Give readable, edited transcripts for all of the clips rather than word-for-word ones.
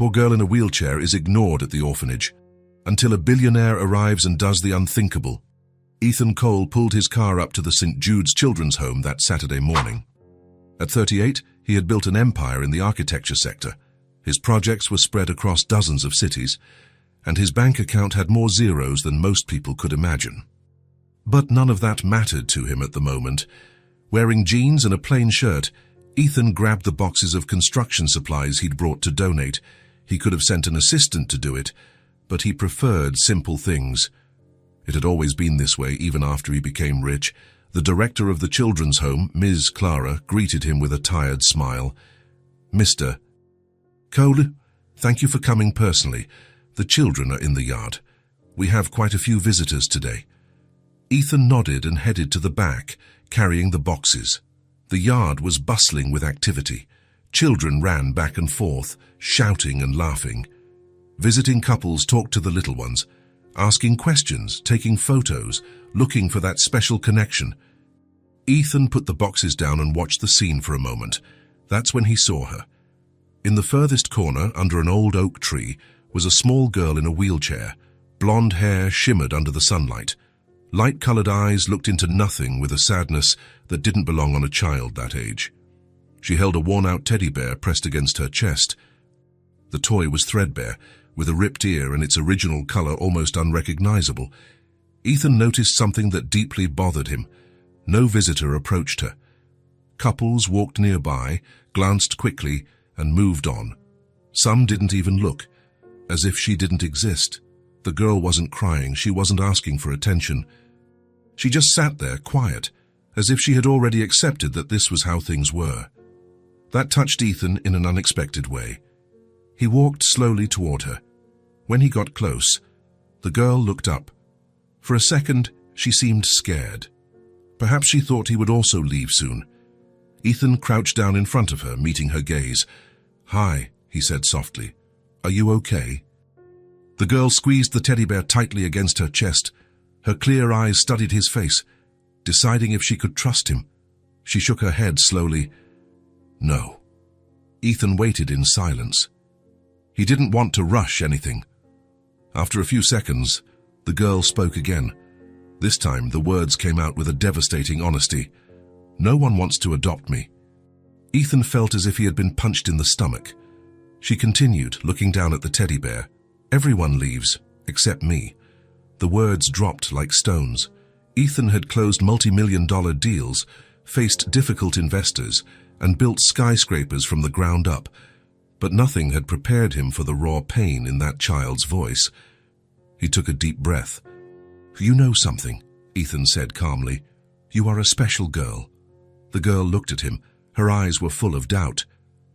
Poor girl in a wheelchair is ignored at the orphanage until a billionaire arrives and does the unthinkable. Ethan Cole pulled his car up to the St. Jude's Children's Home that Saturday morning. At 38, he had built an empire in the architecture sector. His projects were spread across dozens of cities, and his bank account had more zeros than most people could imagine. But none of that mattered to him at the moment. Wearing jeans and a plain shirt, Ethan grabbed the boxes of construction supplies he'd brought to donate. He could have sent an assistant to do it, but he preferred simple things. It had always been this way, even after he became rich. The director of the children's home, Ms. Clara, greeted him with a tired smile. "Mr. Cole, thank you for coming personally. The children are in the yard. We have quite a few visitors today." Ethan nodded and headed to the back, carrying the boxes. The yard was bustling with activity. Children ran back and forth, shouting and laughing. Visiting couples talked to the little ones, asking questions, taking photos, looking for that special connection. Ethan put the boxes down and watched the scene for a moment. That's when he saw her. In the furthest corner, under an old oak tree, was a small girl in a wheelchair. Blonde hair shimmered under the sunlight. Light-colored eyes looked into nothing with a sadness that didn't belong on a child that age. She held a worn-out teddy bear pressed against her chest. The toy was threadbare, with a ripped ear and its original color almost unrecognizable. Ethan noticed something that deeply bothered him. No visitor approached her. Couples walked nearby, glanced quickly, and moved on. Some didn't even look, as if she didn't exist. The girl wasn't crying, she wasn't asking for attention. She just sat there, quiet, as if she had already accepted that this was how things were. That touched Ethan in an unexpected way. He walked slowly toward her. When he got close, the girl looked up. For a second, she seemed scared. Perhaps she thought he would also leave soon. Ethan crouched down in front of her, meeting her gaze. "Hi," he said softly. "Are you okay?" The girl squeezed the teddy bear tightly against her chest. Her clear eyes studied his face, deciding if she could trust him. She shook her head slowly. No. Ethan waited in silence. He didn't want to rush anything. After a few seconds, the girl spoke again. This time, the words came out with a devastating honesty. "No one wants to adopt me." Ethan felt as if he had been punched in the stomach. She continued, looking down at the teddy bear. "Everyone leaves, except me." The words dropped like stones. Ethan had closed multi-million-dollar deals, faced difficult investors, and built skyscrapers from the ground up, but nothing had prepared him for the raw pain in that child's voice. He took a deep breath. "You know something," Ethan said calmly. "You are a special girl." The girl looked at him. Her eyes were full of doubt.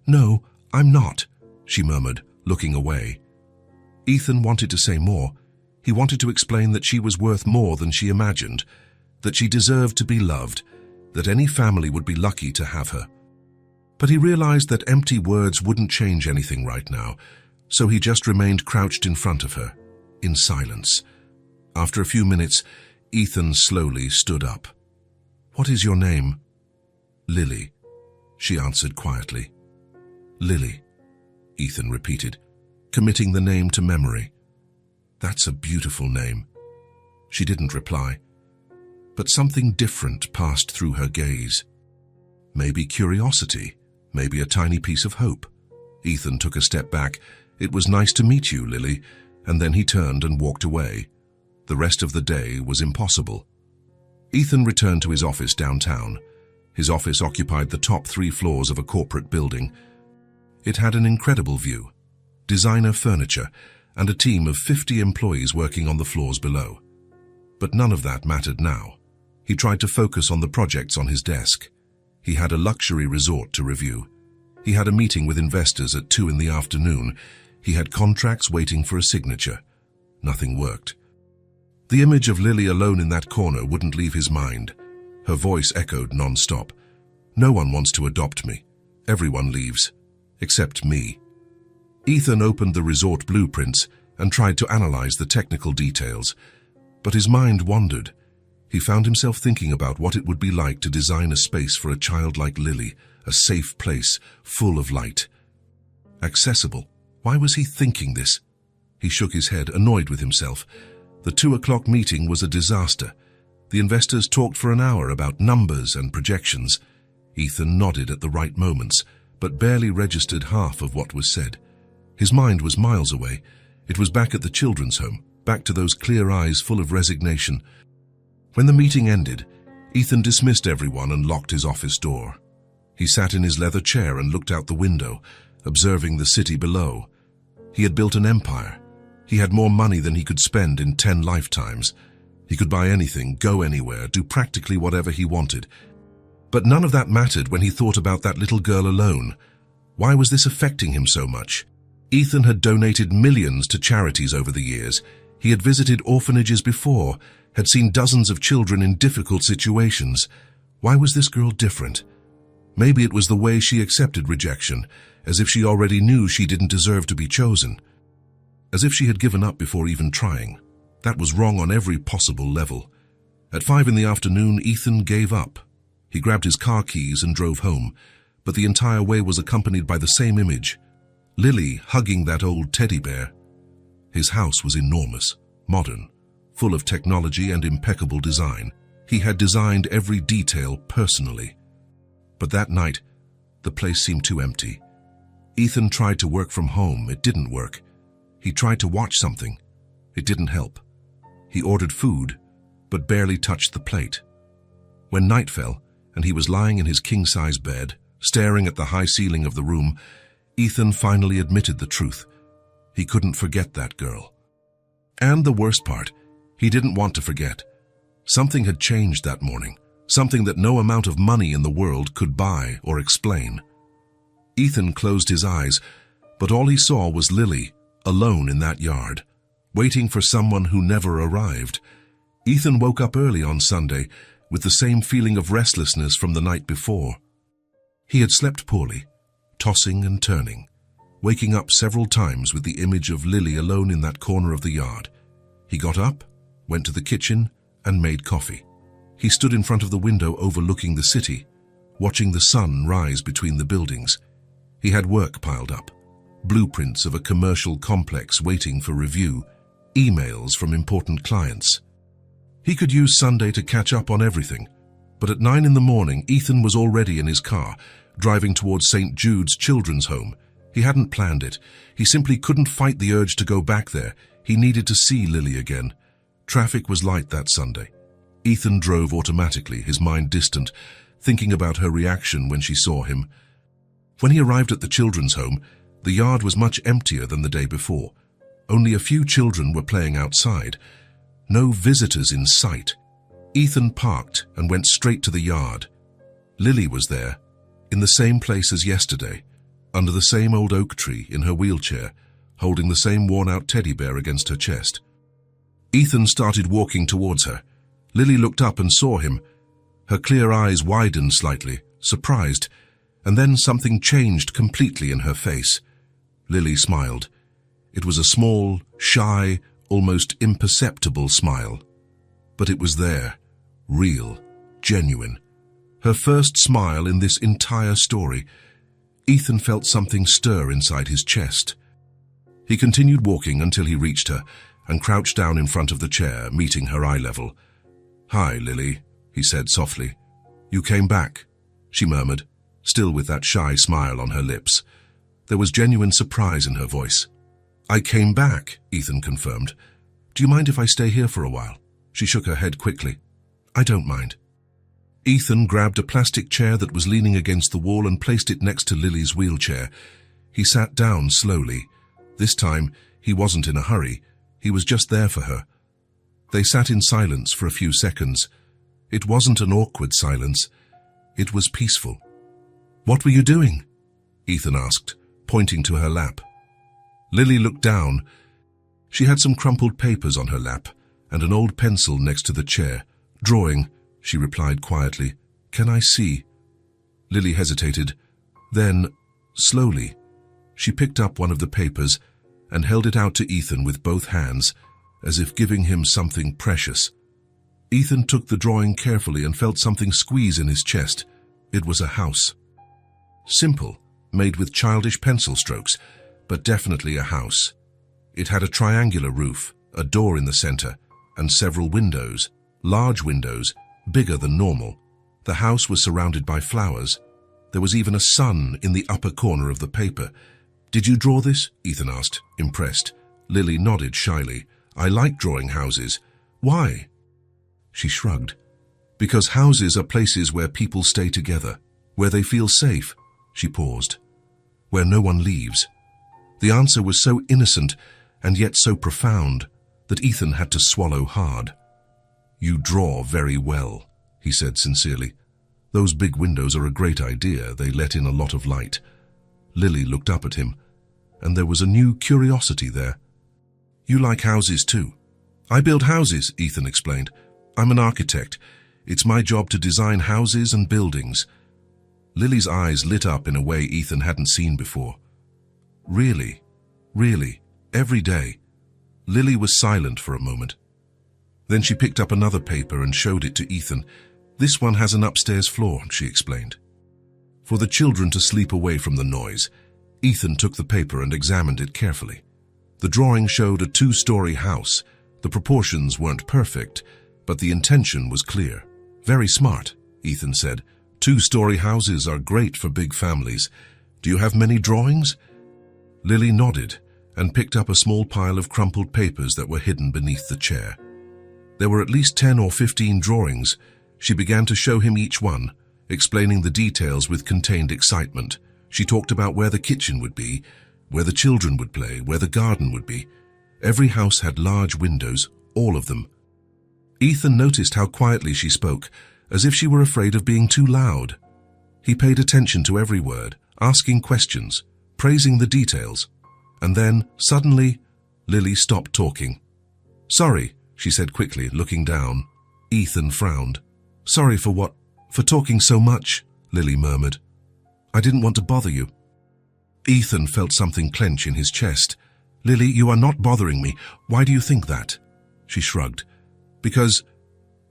"No, I'm not," she murmured, looking away. Ethan wanted to say more. He wanted to explain that she was worth more than she imagined, that she deserved to be loved, that any family would be lucky to have her. But he realized that empty words wouldn't change anything right now, so he just remained crouched in front of her, in silence. After a few minutes, Ethan slowly stood up. "What is your name?" "Lily," she answered quietly. "Lily," Ethan repeated, committing the name to memory. "That's a beautiful name." She didn't reply, but something different passed through her gaze. Maybe curiosity, maybe a tiny piece of hope. Ethan took a step back. "It was nice to meet you, Lily," and then he turned and walked away. The rest of the day was impossible. Ethan returned to his office downtown. His office occupied the top 3 floors of a corporate building. It had an incredible view, designer furniture, and a team of 50 employees working on the floors below. But none of that mattered now. He tried to focus on the projects on his desk. He had a luxury resort to review. He had a meeting with investors at 2 in the afternoon. He had contracts waiting for a signature. Nothing worked. The image of Lily alone in that corner wouldn't leave his mind. Her voice echoed non-stop. "No one wants to adopt me. Everyone leaves, except me." Ethan opened the resort blueprints and tried to analyze the technical details, but his mind wandered. He found himself thinking about what it would be like to design a space for a child like Lily, a safe place, full of light. Accessible. Why was he thinking this? He shook his head, annoyed with himself. The 2 o'clock meeting was a disaster. The investors talked for an hour about numbers and projections. Ethan nodded at the right moments, but barely registered half of what was said. His mind was miles away. It was back at the children's home, back to those clear eyes full of resignation. When the meeting ended, Ethan dismissed everyone and locked his office door. He sat in his leather chair and looked out the window, observing the city below. He had built an empire. He had more money than he could spend in 10 lifetimes. He could buy anything, go anywhere, do practically whatever he wanted. But none of that mattered when he thought about that little girl alone. Why was this affecting him so much? Ethan had donated millions to charities over the years. He had visited orphanages before, had seen dozens of children in difficult situations. Why was this girl different? Maybe it was the way she accepted rejection, as if she already knew she didn't deserve to be chosen. As if she had given up before even trying. That was wrong on every possible level. At 5 in the afternoon, Ethan gave up. He grabbed his car keys and drove home, but the entire way was accompanied by the same image. Lily hugging that old teddy bear. His house was enormous, modern, full of technology and impeccable design. He had designed every detail personally. But that night, the place seemed too empty. Ethan tried to work from home. It didn't work. He tried to watch something. It didn't help. He ordered food, but barely touched the plate. When night fell, and he was lying in his king-size bed, staring at the high ceiling of the room, Ethan finally admitted the truth. He couldn't forget that girl. And the worst part, he didn't want to forget. Something had changed that morning, something that no amount of money in the world could buy or explain. Ethan closed his eyes, but all he saw was Lily, alone in that yard, waiting for someone who never arrived. Ethan woke up early on Sunday with the same feeling of restlessness from the night before. He had slept poorly, tossing and turning, waking up several times with the image of Lily alone in that corner of the yard. He got up, went to the kitchen, and made coffee. He stood in front of the window overlooking the city, watching the sun rise between the buildings. He had work piled up, blueprints of a commercial complex waiting for review, emails from important clients. He could use Sunday to catch up on everything, but at 9 in the morning, Ethan was already in his car, driving towards St. Jude's Children's Home. He hadn't planned it. He simply couldn't fight the urge to go back there. He needed to see Lily again. Traffic was light that Sunday. Ethan drove automatically, his mind distant, thinking about her reaction when she saw him. When he arrived at the children's home, the yard was much emptier than the day before. Only a few children were playing outside. No visitors in sight. Ethan parked and went straight to the yard. Lily was there, in the same place as yesterday, under the same old oak tree in her wheelchair, holding the same worn-out teddy bear against her chest. Ethan started walking towards her. Lily looked up and saw him. Her clear eyes widened slightly, surprised, and then something changed completely in her face. Lily smiled. It was a small, shy, almost imperceptible smile. But it was there, real, genuine. Her first smile in this entire story. Ethan felt something stir inside his chest. He continued walking until he reached her and crouched down in front of the chair, meeting her eye level. "Hi, Lily," he said softly. "You came back," she murmured, still with that shy smile on her lips. There was genuine surprise in her voice. "I came back," Ethan confirmed. "Do you mind if I stay here for a while?" She shook her head quickly. "I don't mind." Ethan grabbed a plastic chair that was leaning against the wall and placed it next to Lily's wheelchair. He sat down slowly. This time, he wasn't in a hurry. He was just there for her. They sat in silence for a few seconds. It wasn't an awkward silence. It was peaceful. "What were you doing?" Ethan asked, pointing to her lap. Lily looked down. She had some crumpled papers on her lap and an old pencil next to the chair. "Drawing," she replied quietly. "Can I see?" Lily hesitated. Then, slowly, she picked up one of the papers and held it out to Ethan with both hands, as if giving him something precious. Ethan took the drawing carefully and felt something squeeze in his chest. It was a house. Simple, made with childish pencil strokes, but definitely a house. It had a triangular roof, a door in the center, and several windows, large windows, bigger than normal. The house was surrounded by flowers. There was even a sun in the upper corner of the paper. "Did you draw this?" Ethan asked, impressed. Lily nodded shyly. "I like drawing houses." "Why?" She shrugged. "Because houses are places where people stay together, where they feel safe." She paused. "Where no one leaves." The answer was so innocent and yet so profound that Ethan had to swallow hard. "You draw very well," he said sincerely. "Those big windows are a great idea. They let in a lot of light." Lily looked up at him, and there was a new curiosity there. "You like houses too?" "I build houses," Ethan explained. "I'm an architect. It's my job to design houses and buildings." Lily's eyes lit up in a way Ethan hadn't seen before. "Really? Really? Every day?" Lily was silent for a moment. Then she picked up another paper and showed it to Ethan. "This one has an upstairs floor," she explained. For the children to sleep away from the noise, Ethan took the paper and examined it carefully. The drawing showed a 2-story house. The proportions weren't perfect, but the intention was clear. "Very smart," Ethan said. 2-story houses are great for big families. Do you have many drawings?" Lily nodded and picked up a small pile of crumpled papers that were hidden beneath the chair. There were at least 10 or 15 drawings. She began to show him each one, explaining the details with contained excitement. She talked about where the kitchen would be, where the children would play, where the garden would be. Every house had large windows, all of them. Ethan noticed how quietly she spoke, as if she were afraid of being too loud. He paid attention to every word, asking questions, praising the details. And then, suddenly, Lily stopped talking. "Sorry," she said quickly, looking down. Ethan frowned. "Sorry for what? For talking so much," Lily murmured. "I didn't want to bother you." Ethan felt something clench in his chest. "Lily, you are not bothering me. Why do you think that?" She shrugged. "Because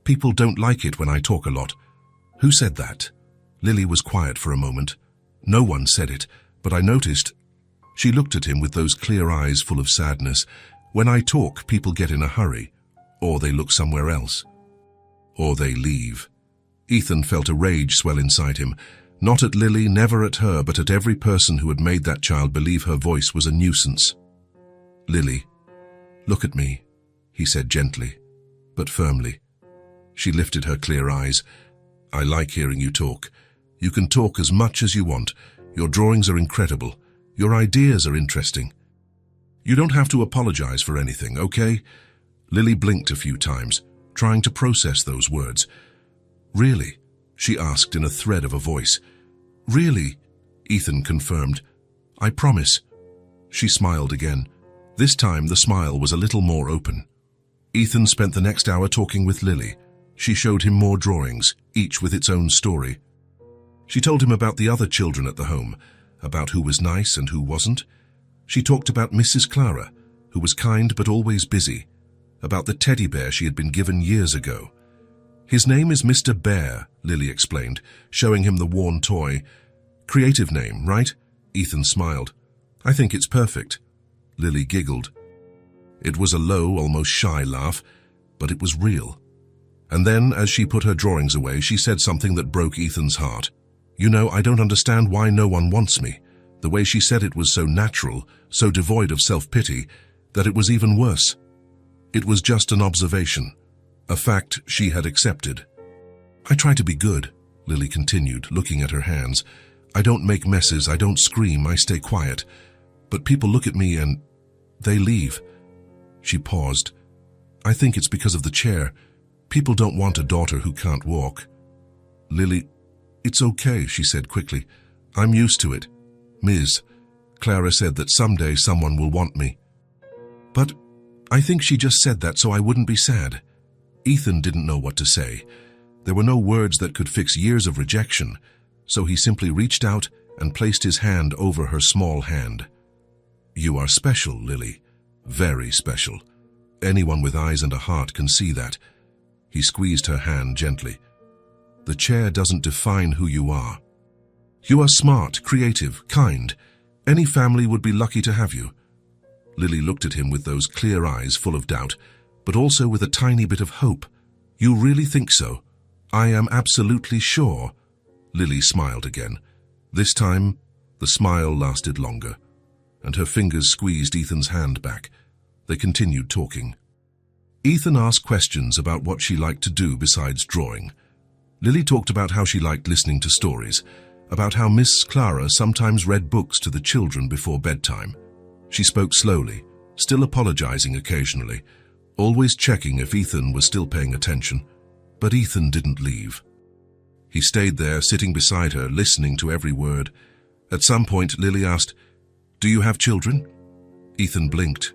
people don't like it when I talk a lot." "Who said that?" Lily was quiet for a moment. "No one said it, but I noticed." She looked at him with those clear eyes full of sadness. "When I talk, people get in a hurry, or they look somewhere else, or they leave." Ethan felt a rage swell inside him. Not at Lily, never at her, but at every person who had made that child believe her voice was a nuisance. "Lily, look at me," he said gently, but firmly. She lifted her clear eyes. "I like hearing you talk. You can talk as much as you want. Your drawings are incredible. Your ideas are interesting. You don't have to apologize for anything, okay?" Lily blinked a few times, trying to process those words. "Really?" she asked in a thread of a voice. "Really?" Ethan confirmed. "I promise." She smiled again. This time the smile was a little more open. Ethan spent the next hour talking with Lily. She showed him more drawings, each with its own story. She told him about the other children at the home, about who was nice and who wasn't. She talked about Mrs. Clara, who was kind but always busy, about the teddy bear she had been given years ago. "His name is Mr. Bear," Lily explained, showing him the worn toy. "Creative name, right?" Ethan smiled. "I think it's perfect." Lily giggled. It was a low, almost shy laugh, but it was real. And then, as she put her drawings away, she said something that broke Ethan's heart. "You know, I don't understand why no one wants me." The way she said it was so natural, so devoid of self-pity, that it was even worse. It was just an observation, a fact she had accepted. "I try to be good," Lily continued, looking at her hands. "I don't make messes, I don't scream, I stay quiet. But people look at me and they leave." She paused. "I think it's because of the chair. People don't want a daughter who can't walk." Lily, "It's okay," she said quickly. "I'm used to it. Ms. Clara said that someday someone will want me." But I think she just said that so I wouldn't be sad. Ethan didn't know what to say. There were no words that could fix years of rejection, so he simply reached out and placed his hand over her small hand. "You are special, Lily. Very special. Anyone with eyes and a heart can see that." He squeezed her hand gently. "The chair doesn't define who you are. You are smart, creative, kind. Any family would be lucky to have you." Lily looked at him with those clear eyes full of doubt, but also with a tiny bit of hope. "You really think so?" "I am absolutely sure." Lily smiled again. This time, the smile lasted longer, and her fingers squeezed Ethan's hand back. They continued talking. Ethan asked questions about what she liked to do besides drawing. Lily talked about how she liked listening to stories, about how Miss Clara sometimes read books to the children before bedtime. She spoke slowly, still apologizing occasionally, always checking if Ethan was still paying attention. But Ethan didn't leave. He stayed there, sitting beside her, listening to every word. At some point, Lily asked, "Do you have children?" Ethan blinked.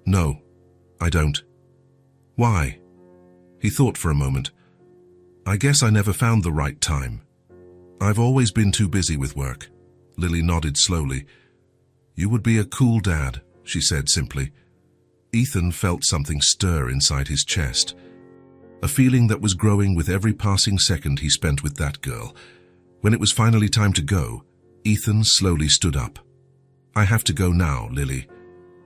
"No, I don't." "Why?" He thought for a moment. "I guess I never found the right time. I've always been too busy with work." Lily nodded slowly. "You would be a cool dad," she said simply. Ethan felt something stir inside his chest, a feeling that was growing with every passing second he spent with that girl. When it was finally time to go, Ethan slowly stood up. "I have to go now, Lily."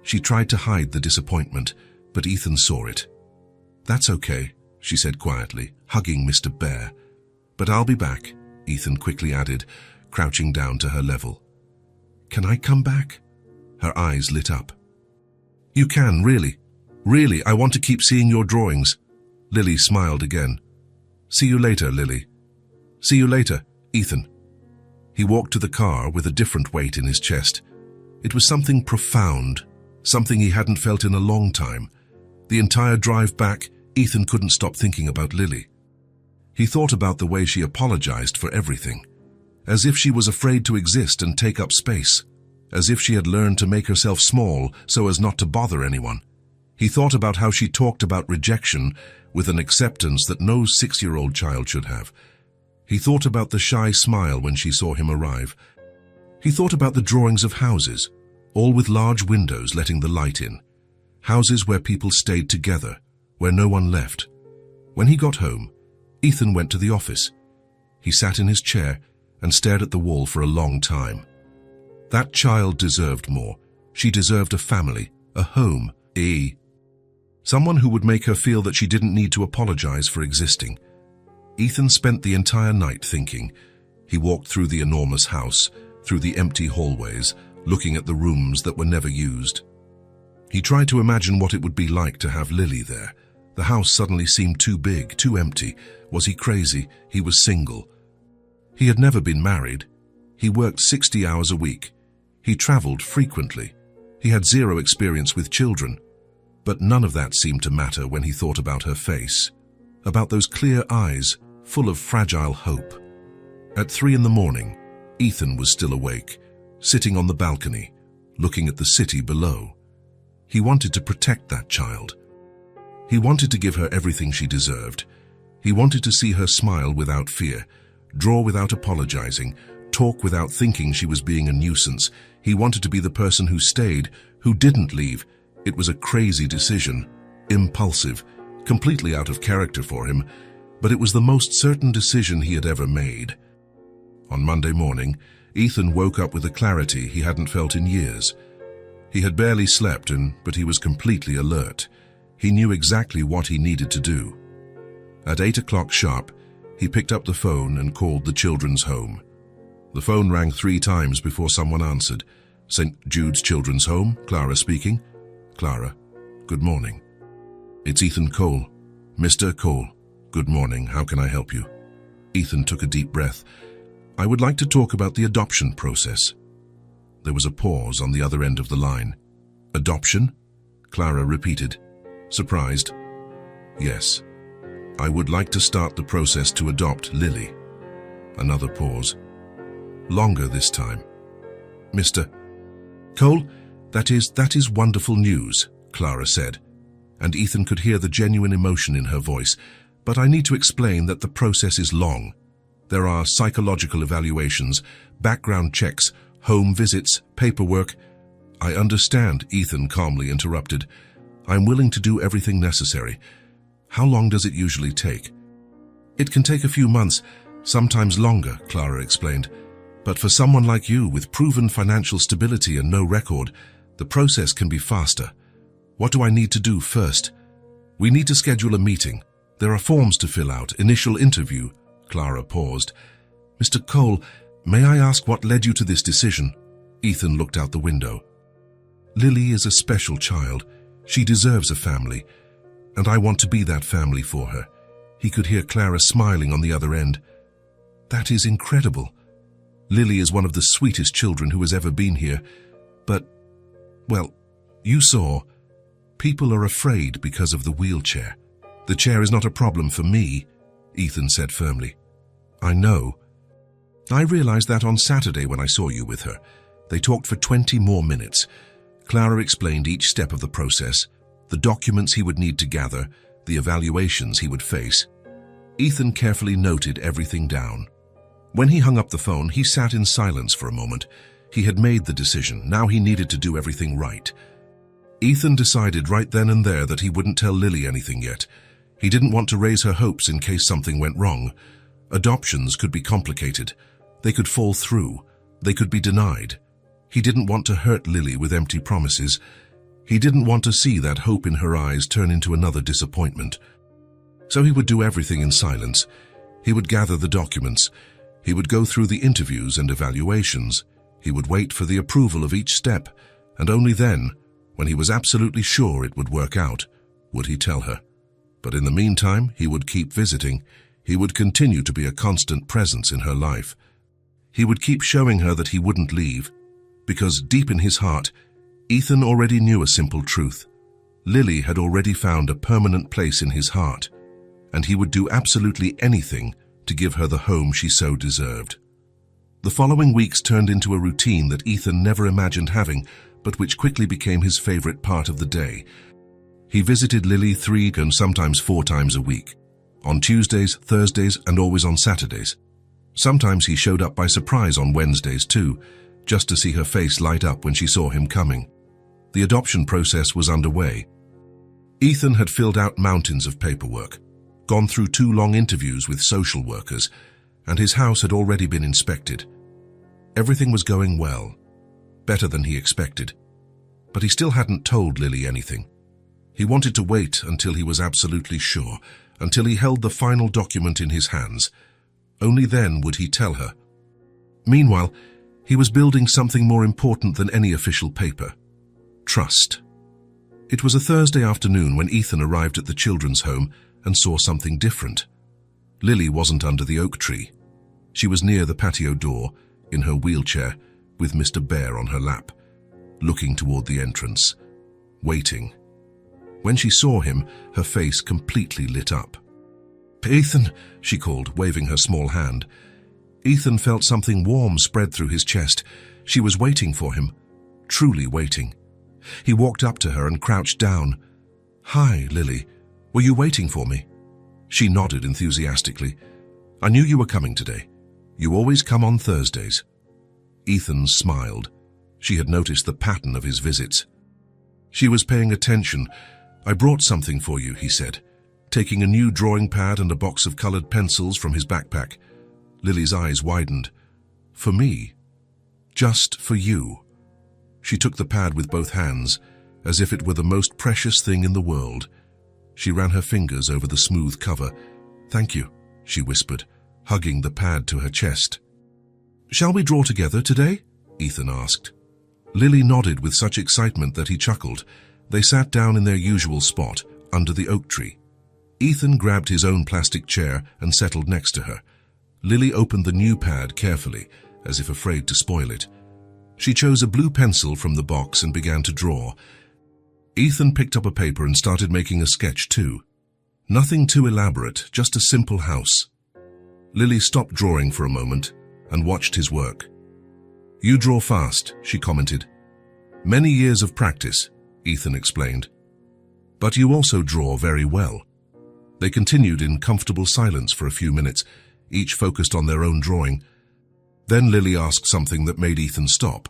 She tried to hide the disappointment, but Ethan saw it. "That's okay," she said quietly, hugging Mr. Bear. "But I'll be back," Ethan quickly added, crouching down to her level. "Can I come back?" Her eyes lit up. "You can, really. Really, I want to keep seeing your drawings." Lily smiled again. "See you later, Lily." "See you later, Ethan." He walked to the car with a different weight in his chest. It was something profound, something he hadn't felt in a long time. The entire drive back, Ethan couldn't stop thinking about Lily. He thought about the way she apologized for everything, as if she was afraid to exist and take up space, as if she had learned to make herself small so as not to bother anyone. He thought about how she talked about rejection with an acceptance that no 6-year-old child should have. He thought about the shy smile when she saw him arrive. He thought about the drawings of houses, all with large windows letting the light in. Houses where people stayed together, where no one left. When he got home, Ethan went to the office. He sat in his chair and stared at the wall for a long time. That child deserved more. She deserved a family, a home, someone who would make her feel that she didn't need to apologize for existing. Ethan spent the entire night thinking. He walked through the enormous house, through the empty hallways, looking at the rooms that were never used. He tried to imagine what it would be like to have Lily there. The house suddenly seemed too big, too empty. Was he crazy? He was single. He had never been married. He worked 60 hours a week. He traveled frequently. He had zero experience with children. But none of that seemed to matter when he thought about her face, about those clear eyes full of fragile hope. At 3 a.m, Ethan was still awake, sitting on the balcony, looking at the city below. He wanted to protect that child. He wanted to give her everything she deserved. He wanted to see her smile without fear, draw without apologizing, talk without thinking she was being a nuisance. He wanted to be the person who stayed, who didn't leave. It was a crazy decision, impulsive, completely out of character for him, but it was the most certain decision he had ever made. On Monday morning, Ethan woke up with a clarity he hadn't felt in years. He had barely slept, but he was completely alert. He knew exactly what he needed to do. At 8 o'clock sharp, he picked up the phone and called the children's home. The phone rang 3 times before someone answered. "St. Jude's Children's Home, Clara speaking." "Clara, good morning." "It's Ethan Cole." "Mr. Cole, good morning. How can I help you?" Ethan took a deep breath. "I would like to talk about the adoption process." There was a pause on the other end of the line. "Adoption?" Clara repeated, surprised. "Yes. I would like to start the process to adopt Lily." Another pause. Longer this time. "Mr. Cole, that is wonderful news," Clara said, and Ethan could hear the genuine emotion in her voice. "But I need to explain that the process is long. There are psychological evaluations, background checks, home visits, paperwork." "I understand," Ethan calmly interrupted. "I'm willing to do everything necessary. How long does it usually take?" "It can take a few months, sometimes longer," Clara explained. But for someone like you with proven financial stability and no record, the process can be faster. What do I need to do first? We need to schedule a meeting. There are forms to fill out, initial interview. Clara paused. Mr. Cole, may I ask what led you to this decision? Ethan looked out the window. Lily is a special child. She deserves a family, and I want to be that family for her. He could hear Clara smiling on the other end. That is incredible. Lily is one of the sweetest children who has ever been here. But, well, you saw, people are afraid because of the wheelchair. The chair is not a problem for me, Ethan said firmly. I know. I realized that on Saturday when I saw you with her. They talked for 20 more minutes. Clara explained each step of the process, the documents he would need to gather, the evaluations he would face. Ethan carefully noted everything down. When he hung up the phone, he sat in silence for a moment. He had made the decision. Now he needed to do everything right. Ethan decided right then and there that he wouldn't tell Lily anything yet. He didn't want to raise her hopes in case something went wrong. Adoptions could be complicated. They could fall through. They could be denied. He didn't want to hurt Lily with empty promises. He didn't want to see that hope in her eyes turn into another disappointment. So he would do everything in silence. He would gather the documents. He would go through the interviews and evaluations. He would wait for the approval of each step, and only then, when he was absolutely sure it would work out, would he tell her. But in the meantime, he would keep visiting. He would continue to be a constant presence in her life. He would keep showing her that he wouldn't leave, because deep in his heart, Ethan already knew a simple truth. Lily had already found a permanent place in his heart, and he would do absolutely anything to give her the home she so deserved. The following weeks turned into a routine that Ethan never imagined having, but which quickly became his favorite part of the day. He visited Lily 3 and sometimes 4 times a week, on Tuesdays, Thursdays, and always on Saturdays. Sometimes he showed up by surprise on Wednesdays too, just to see her face light up when she saw him coming. The adoption process was underway. Ethan had filled out mountains of paperwork, gone through 2 long interviews with social workers, and his house had already been inspected. Everything was going well, better than he expected. But he still hadn't told Lily anything. He wanted to wait until he was absolutely sure, until he held the final document in his hands. Only then would he tell her. Meanwhile, he was building something more important than any official paper: trust. It was a Thursday afternoon when Ethan arrived at the children's home and saw something different. Lily wasn't under the oak tree. She was near the patio door, in her wheelchair, with Mr. Bear on her lap, looking toward the entrance, waiting. When she saw him, her face completely lit up. "Ethan," she called, waving her small hand. Ethan felt something warm spread through his chest. She was waiting for him, truly waiting. He walked up to her and crouched down. "Hi, Lily. Were you waiting for me?" She nodded enthusiastically. "I knew you were coming today. You always come on Thursdays." Ethan smiled. She had noticed the pattern of his visits. She was paying attention. "I brought something for you," he said, taking a new drawing pad and a box of colored pencils from his backpack. Lily's eyes widened. "For me? Just for you?" She took the pad with both hands, as if it were the most precious thing in the world. She ran her fingers over the smooth cover. "Thank you," she whispered, hugging the pad to her chest. "Shall we draw together today?" Ethan asked. Lily nodded with such excitement that he chuckled. They sat down in their usual spot, under the oak tree. Ethan grabbed his own plastic chair and settled next to her. Lily opened the new pad carefully, as if afraid to spoil it. She chose a blue pencil from the box and began to draw. Ethan picked up a paper and started making a sketch too. Nothing too elaborate, just a simple house. Lily stopped drawing for a moment and watched his work. "You draw fast," she commented. "Many years of practice," Ethan explained. "But you also draw very well." They continued in comfortable silence for a few minutes, each focused on their own drawing. Then Lily asked something that made Ethan stop.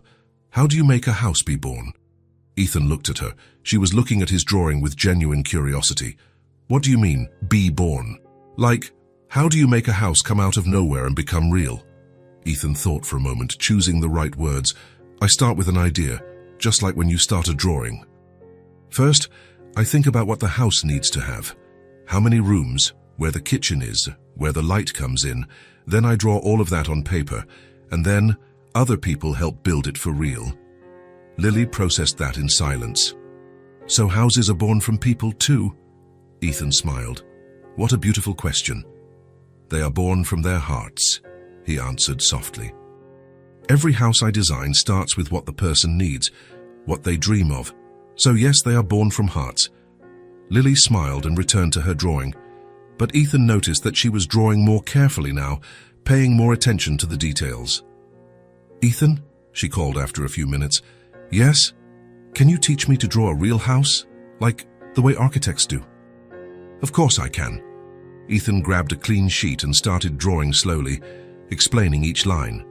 "How do you make a house be born?" Ethan looked at her. She was looking at his drawing with genuine curiosity. "What do you mean, be born? Like, how do you make a house come out of nowhere and become real?" Ethan thought for a moment, choosing the right words. I start with an idea, just like when you start a drawing. First, I think about what the house needs to have. How many rooms, where the kitchen is, where the light comes in. Then I draw all of that on paper, and then other people help build it for real. Lily processed that in silence. So houses are born from people too? Ethan smiled. What a beautiful question. They are born from their hearts, he answered softly. Every house I design starts with what the person needs, what they dream of. So yes, they are born from hearts. Lily smiled and returned to her drawing, but Ethan noticed that she was drawing more carefully now, paying more attention to the details. Ethan, she called after a few minutes. Yes? Can you teach me to draw a real house, like the way architects do? Of course I can. Ethan grabbed a clean sheet and started drawing slowly, explaining each line.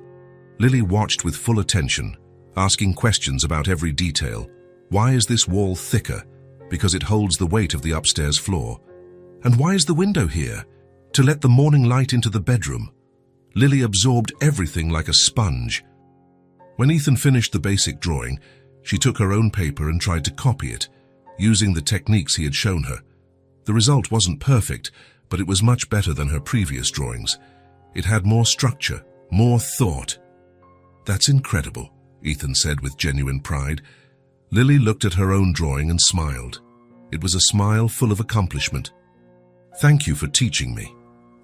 Lily watched with full attention, asking questions about every detail. Why is this wall thicker? Because it holds the weight of the upstairs floor. And why is the window here? To let the morning light into the bedroom. Lily absorbed everything like a sponge. When Ethan finished the basic drawing, she took her own paper and tried to copy it, using the techniques he had shown her. The result wasn't perfect, but it was much better than her previous drawings. It had more structure, more thought. That's incredible, Ethan said with genuine pride. Lily looked at her own drawing and smiled. It was a smile full of accomplishment. Thank you for teaching me.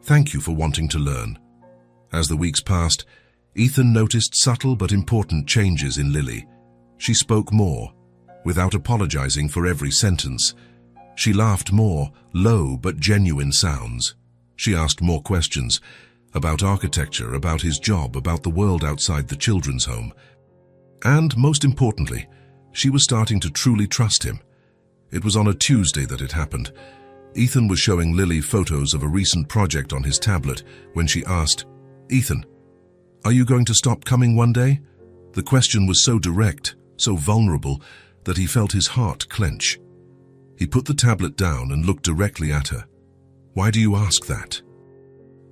Thank you for wanting to learn. As the weeks passed, Ethan noticed subtle but important changes in Lily. She spoke more, without apologizing for every sentence. She laughed more, low but genuine sounds. She asked more questions, about architecture, about his job, about the world outside the children's home. And, most importantly, she was starting to truly trust him. It was on a Tuesday that it happened. Ethan was showing Lily photos of a recent project on his tablet when she asked, Ethan, are you going to stop coming one day? The question was so direct, so vulnerable, that he felt his heart clench. He put the tablet down and looked directly at her. Why do you ask that?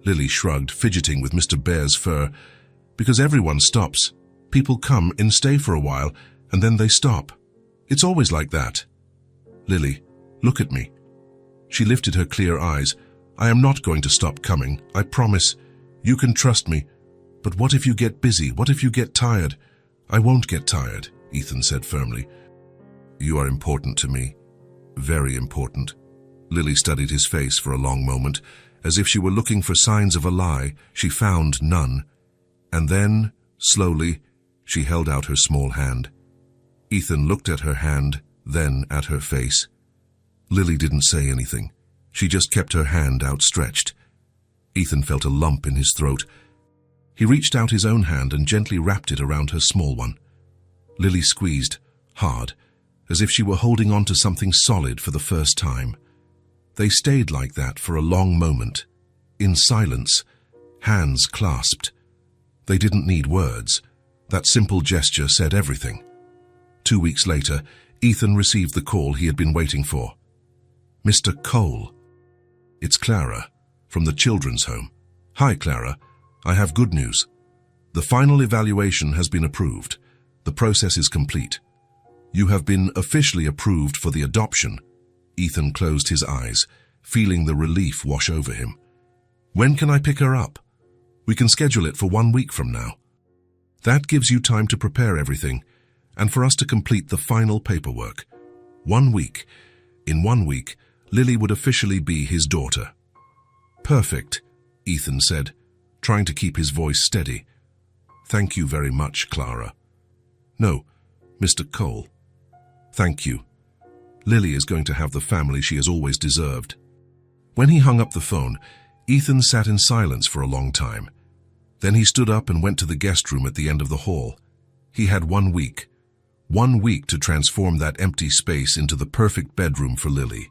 Lily shrugged, fidgeting with Mr. Bear's fur. Because everyone stops. People come and stay for a while, and then they stop. It's always like that. Lily, look at me. She lifted her clear eyes. I am not going to stop coming, I promise. You can trust me. But what if you get busy? What if you get tired? I won't get tired, Ethan said firmly. You are important to me. Very important. Lily studied his face for a long moment. As if she were looking for signs of a lie, she found none. And then, slowly, she held out her small hand. Ethan looked at her hand, then at her face. Lily didn't say anything. She just kept her hand outstretched. Ethan felt a lump in his throat. He reached out his own hand and gently wrapped it around her small one. Lily squeezed, hard, as if she were holding on to something solid for the first time. They stayed like that for a long moment, in silence, hands clasped. They didn't need words. That simple gesture said everything. 2 weeks later, Ethan received the call he had been waiting for. Mr. Cole. It's Clara, from the children's home. Hi, Clara. I have good news. The final evaluation has been approved. The process is complete. You have been officially approved for the adoption. Ethan closed his eyes, feeling the relief wash over him. When can I pick her up? We can schedule it for 1 week from now. That gives you time to prepare everything, and for us to complete the final paperwork. 1 week. In 1 week, Lily would officially be his daughter. Perfect, Ethan said, trying to keep his voice steady. Thank you very much, Clara. No, Mr. Cole. Thank you. Lily is going to have the family she has always deserved. When he hung up the phone, Ethan sat in silence for a long time. Then he stood up and went to the guest room at the end of the hall. He had 1 week. 1 week to transform that empty space into the perfect bedroom for Lily.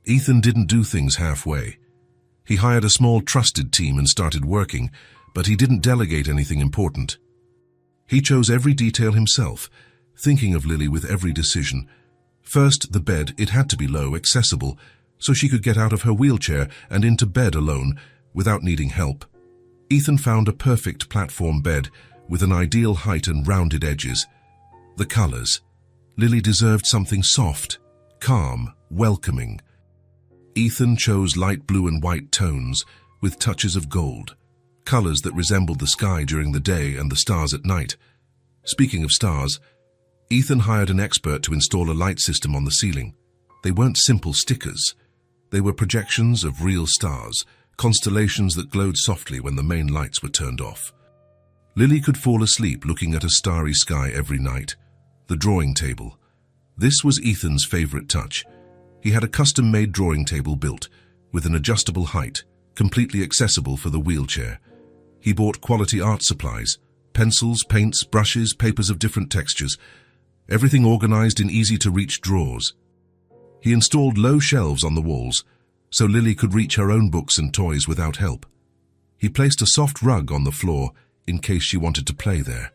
Ethan didn't do things halfway. He hired a small trusted team and started working, but he didn't delegate anything important. He chose every detail himself, thinking of Lily with every decision. First, the bed, it had to be low, accessible, so she could get out of her wheelchair and into bed alone without needing help. Ethan found a perfect platform bed with an ideal height and rounded edges. The colors. Lily deserved something soft, calm, welcoming. Ethan chose light blue and white tones with touches of gold, colors that resembled the sky during the day and the stars at night. Speaking of stars, Ethan hired an expert to install a light system on the ceiling. They weren't simple stickers. They were projections of real stars, constellations that glowed softly when the main lights were turned off. Lily could fall asleep looking at a starry sky every night. The drawing table. This was Ethan's favorite touch. He had a custom-made drawing table built, with an adjustable height, completely accessible for the wheelchair. He bought quality art supplies, pencils, paints, brushes, papers of different textures, everything organized in easy-to-reach drawers. He installed low shelves on the walls, so Lily could reach her own books and toys without help. He placed a soft rug on the floor in case she wanted to play there.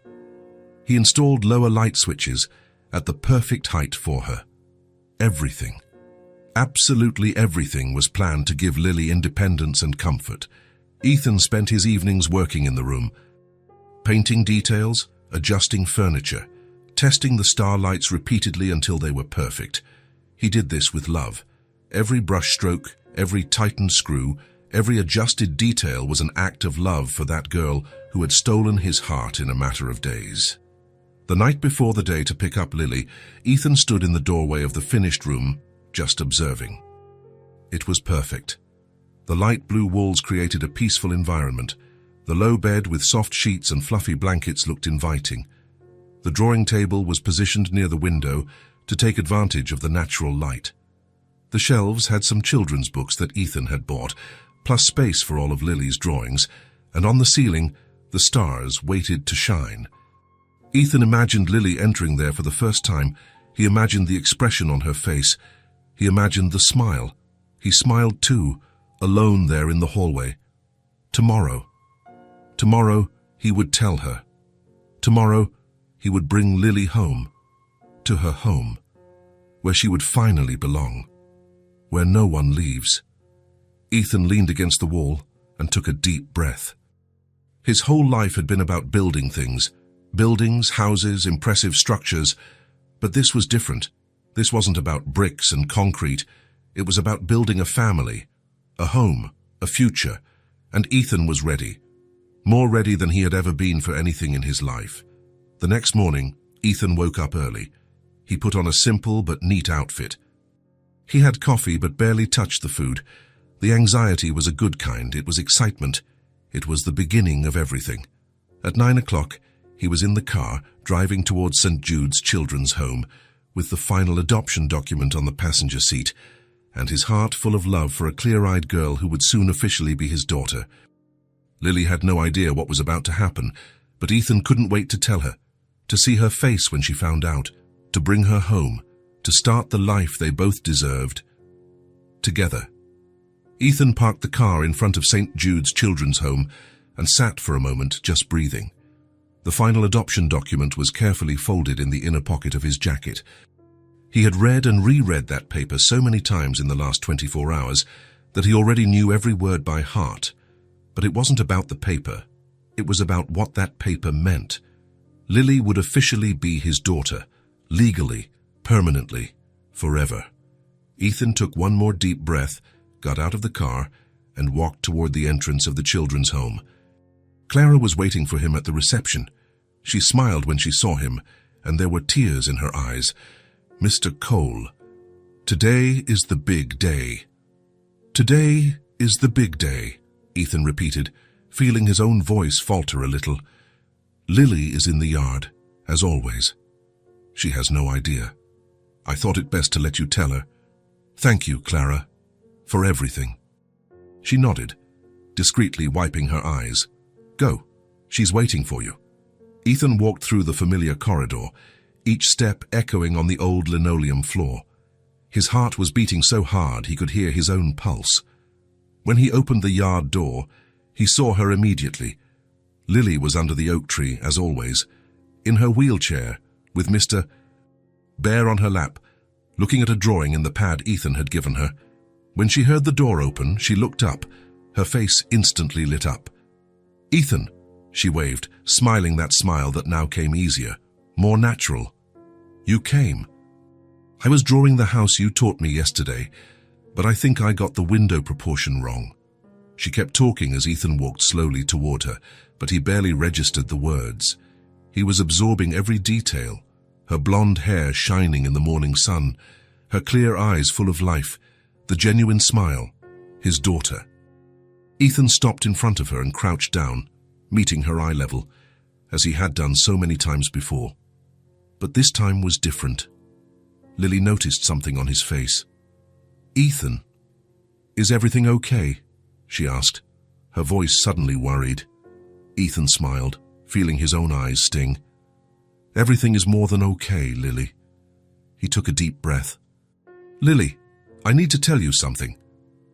He installed lower light switches at the perfect height for her. Everything, absolutely everything, was planned to give Lily independence and comfort. Ethan spent his evenings working in the room, painting details, adjusting furniture, testing the starlights repeatedly until they were perfect. He did this with love. Every brush stroke, every tightened screw, every adjusted detail was an act of love for that girl who had stolen his heart in a matter of days. The night before the day to pick up Lily, Ethan stood in the doorway of the finished room, just observing. It was perfect. The light blue walls created a peaceful environment. The low bed with soft sheets and fluffy blankets looked inviting. The drawing table was positioned near the window to take advantage of the natural light. The shelves had some children's books that Ethan had bought, plus space for all of Lily's drawings, and on the ceiling, the stars waited to shine. Ethan imagined Lily entering there for the first time. He imagined the expression on her face. He imagined the smile. He smiled too, alone there in the hallway. Tomorrow. Tomorrow, he would tell her. Tomorrow, he would bring Lily home. To her home, where she would finally belong, where no one leaves. Ethan leaned against the wall and took a deep breath. His whole life had been about building things, buildings, houses, impressive structures, but this was different. This wasn't about bricks and concrete. It was about building a family, a home, a future, and Ethan was ready, more ready than he had ever been for anything in his life. The next morning, Ethan woke up early. He put on a simple but neat outfit. He had coffee but barely touched the food. The anxiety was a good kind. It was excitement. It was the beginning of everything. At 9 o'clock, he was in the car, driving towards St. Jude's Children's Home, with the final adoption document on the passenger seat, and his heart full of love for a clear-eyed girl who would soon officially be his daughter. Lily had no idea what was about to happen, but Ethan couldn't wait to tell her, to see her face when she found out, to bring her home, to start the life they both deserved, together. Ethan parked the car in front of St. Jude's Children's Home and sat for a moment, just breathing. The final adoption document was carefully folded in the inner pocket of his jacket. He had read and reread that paper so many times in the last 24 hours that he already knew every word by heart. But it wasn't about the paper. It was about what that paper meant. Lily would officially be his daughter, legally, permanently, forever. Ethan took one more deep breath, got out of the car, and walked toward the entrance of the children's home. Clara was waiting for him at the reception. She smiled when she saw him, and there were tears in her eyes. Mr. Cole, today is the big day. Today is the big day, Ethan repeated, feeling his own voice falter a little. Lily is in the yard, as always. She has no idea. I thought it best to let you tell her. Thank you, Clara, for everything. She nodded, discreetly wiping her eyes. Go, she's waiting for you. Ethan walked through the familiar corridor, each step echoing on the old linoleum floor. His heart was beating so hard he could hear his own pulse. When he opened the yard door, he saw her immediately. Lily was under the oak tree, as always, in her wheelchair, with Mr. Bear on her lap, looking at a drawing in the pad Ethan had given her. When she heard the door open, she looked up, her face instantly lit up. "Ethan," she waved, smiling that smile that now came easier, more natural. "You came. I was drawing the house you taught me yesterday, but I think I got the window proportion wrong." She kept talking as Ethan walked slowly toward her, but he barely registered the words. He was absorbing every detail, her blonde hair shining in the morning sun, her clear eyes full of life, the genuine smile, his daughter. Ethan stopped in front of her and crouched down, meeting her eye level, as he had done so many times before. But this time was different. Lily noticed something on his face. "Ethan, is everything okay?" she asked, her voice suddenly worried. Ethan smiled, feeling his own eyes sting. "Everything is more than okay, Lily." He took a deep breath. "Lily, I need to tell you something."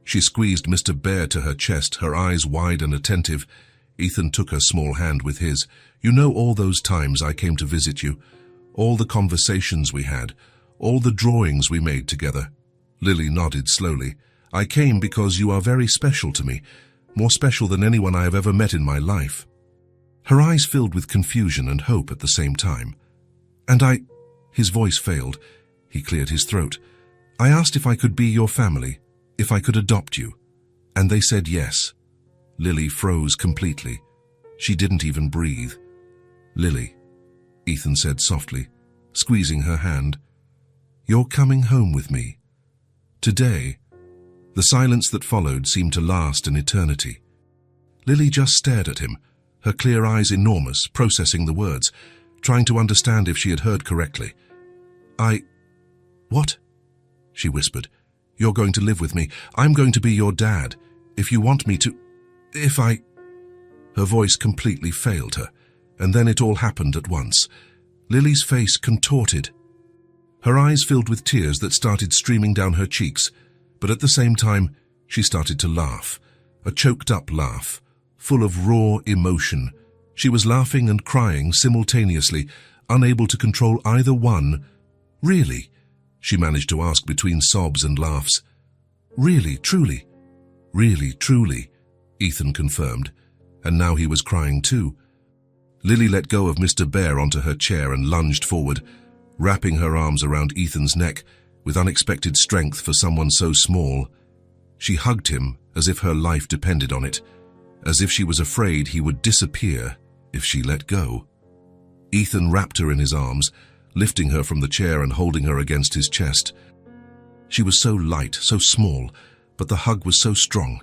She squeezed Mr. Bear to her chest, her eyes wide and attentive. Ethan took her small hand with his. "You know all those times I came to visit you, all the conversations we had, all the drawings we made together." Lily nodded slowly. "I came because you are very special to me, more special than anyone I have ever met in my life." Her eyes filled with confusion and hope at the same time. "And His voice failed. He cleared his throat. "I asked if I could be your family, if I could adopt you, and they said yes." Lily froze completely. She didn't even breathe. "Lily," Ethan said softly, squeezing her hand, "you're coming home with me. Today." The silence that followed seemed to last an eternity. Lily just stared at him, her clear eyes enormous, processing the words, trying to understand if she had heard correctly. "What?" she whispered. "You're going to live with me. I'm going to be your dad. If you want me to... Her voice completely failed her, and then it all happened at once. Lily's face contorted. Her eyes filled with tears that started streaming down her cheeks, but at the same time, she started to laugh, a choked-up laugh, full of raw emotion. She was laughing and crying simultaneously, unable to control either one. "Really?" she managed to ask between sobs and laughs. "Really, truly?" "Really, truly," Ethan confirmed, and now he was crying too. Lily let go of Mr. Bear onto her chair and lunged forward, wrapping her arms around Ethan's neck with unexpected strength for someone so small. She hugged him as if her life depended on it, as if she was afraid he would disappear if she let go. Ethan wrapped her in his arms, lifting her from the chair and holding her against his chest. She was so light, so small, but the hug was so strong.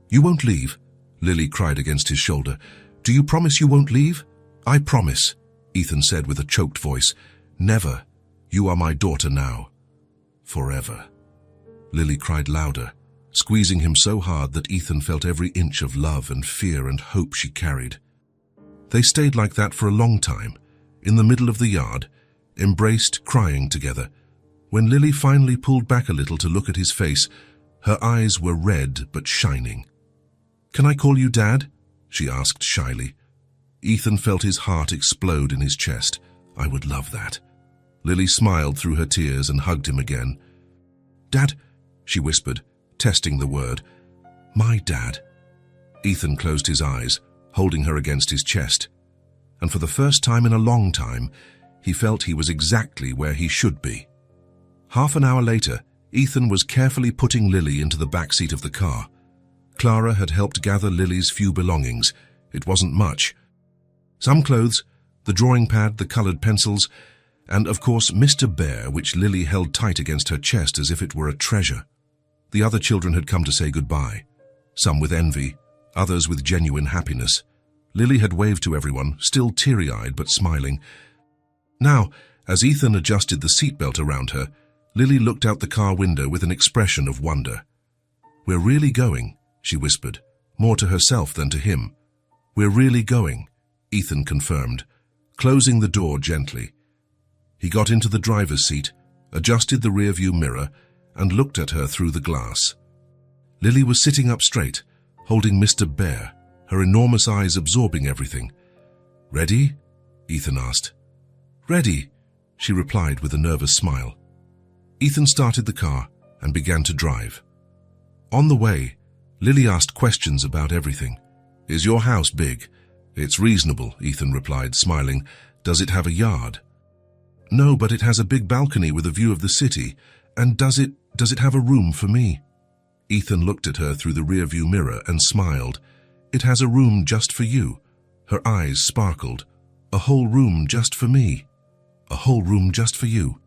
"You won't leave?" Lily cried against his shoulder. "Do you promise you won't leave?" "I promise," Ethan said with a choked voice. "Never. You are my daughter now. Forever." Lily cried louder, squeezing him so hard that Ethan felt every inch of love and fear and hope she carried. They stayed like that for a long time, in the middle of the yard, embraced, crying together. When Lily finally pulled back a little to look at his face, her eyes were red but shining. "Can I call you Dad?" she asked shyly. Ethan felt his heart explode in his chest. "I would love that." Lily smiled through her tears and hugged him again. "Dad," she whispered, testing the word. "My dad." Ethan closed his eyes, holding her against his chest, and for the first time in a long time, he felt he was exactly where he should be. Half an hour later, Ethan was carefully putting Lily into the back seat of the car. Clara had helped gather Lily's few belongings. It wasn't much. Some clothes, the drawing pad, the colored pencils, and of course Mr. Bear, which Lily held tight against her chest as if it were a treasure. The other children had come to say goodbye, some with envy, others with genuine happiness. Lily had waved to everyone, still teary-eyed but smiling. Now, as Ethan adjusted the seatbelt around her, Lily looked out the car window with an expression of wonder. "We're really going," she whispered, more to herself than to him. "We're really going," Ethan confirmed, closing the door gently. He got into the driver's seat, adjusted the rearview mirror, and looked at her through the glass. Lily was sitting up straight, holding Mr. Bear, her enormous eyes absorbing everything. "Ready?" Ethan asked. "Ready," she replied with a nervous smile. Ethan started the car and began to drive. On the way, Lily asked questions about everything. "Is your house big?" "It's reasonable," Ethan replied, smiling. "Does it have a yard?" "No, but it has a big balcony with a view of the city. And does it have a room for me?" Ethan looked at her through the rearview mirror and smiled. "It has a room just for you." Her eyes sparkled. "A whole room just for me." "A whole room just for you."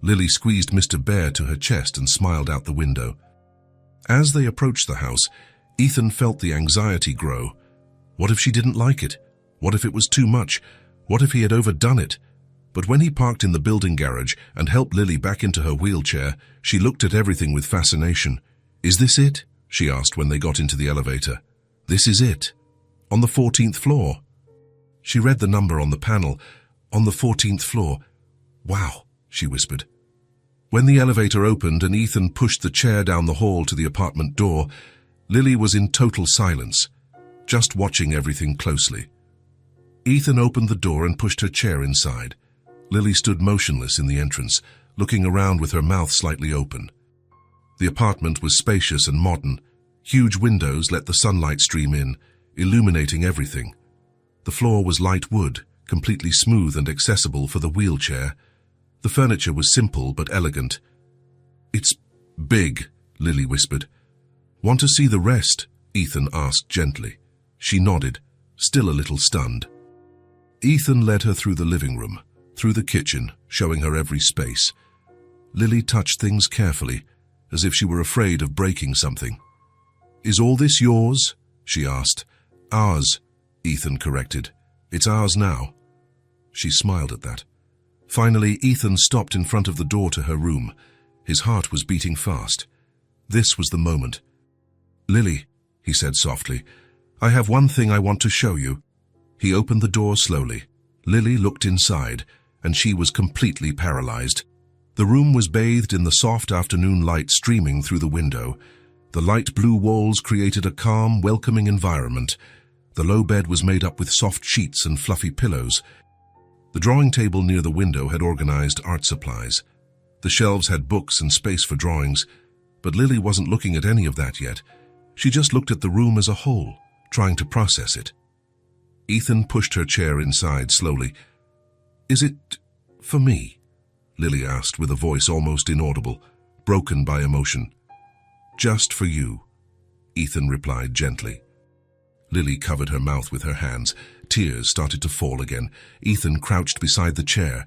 Lily squeezed Mr. Bear to her chest and smiled out the window. As they approached the house, Ethan felt the anxiety grow. What if she didn't like it? What if it was too much? What if he had overdone it? But when he parked in the building garage and helped Lily back into her wheelchair, she looked at everything with fascination. "Is this it?" she asked when they got into the elevator. "This is it. On the 14th floor." She read the number on the panel. "On the 14th floor. Wow," she whispered. When the elevator opened and Ethan pushed the chair down the hall to the apartment door, Lily was in total silence, just watching everything closely. Ethan opened the door and pushed her chair inside. Lily stood motionless in the entrance, looking around with her mouth slightly open. The apartment was spacious and modern. Huge windows let the sunlight stream in, illuminating everything. The floor was light wood, completely smooth and accessible for the wheelchair. The furniture was simple but elegant. "It's big," Lily whispered. "Want to see the rest?" Ethan asked gently. She nodded, still a little stunned. Ethan led her through the living room, through the kitchen, showing her every space. Lily touched things carefully, as if she were afraid of breaking something. "Is all this yours?" she asked. "Ours," Ethan corrected. "It's ours now." She smiled at that. Finally, Ethan stopped in front of the door to her room. His heart was beating fast. This was the moment. "Lily," he said softly, "I have one thing I want to show you." He opened the door slowly. Lily looked inside, and she was completely paralyzed. The room was bathed in the soft afternoon light streaming through the window. The light blue walls created a calm, welcoming environment. The low bed was made up with soft sheets and fluffy pillows. The drawing table near the window had organized art supplies. The shelves had books and space for drawings, but Lily wasn't looking at any of that yet. She just looked at the room as a whole, trying to process it. Ethan pushed her chair inside slowly. "Is it for me?" Lily asked with a voice almost inaudible, broken by emotion. "Just for you," Ethan replied gently. Lily covered her mouth with her hands. Tears started to fall again. Ethan crouched beside the chair.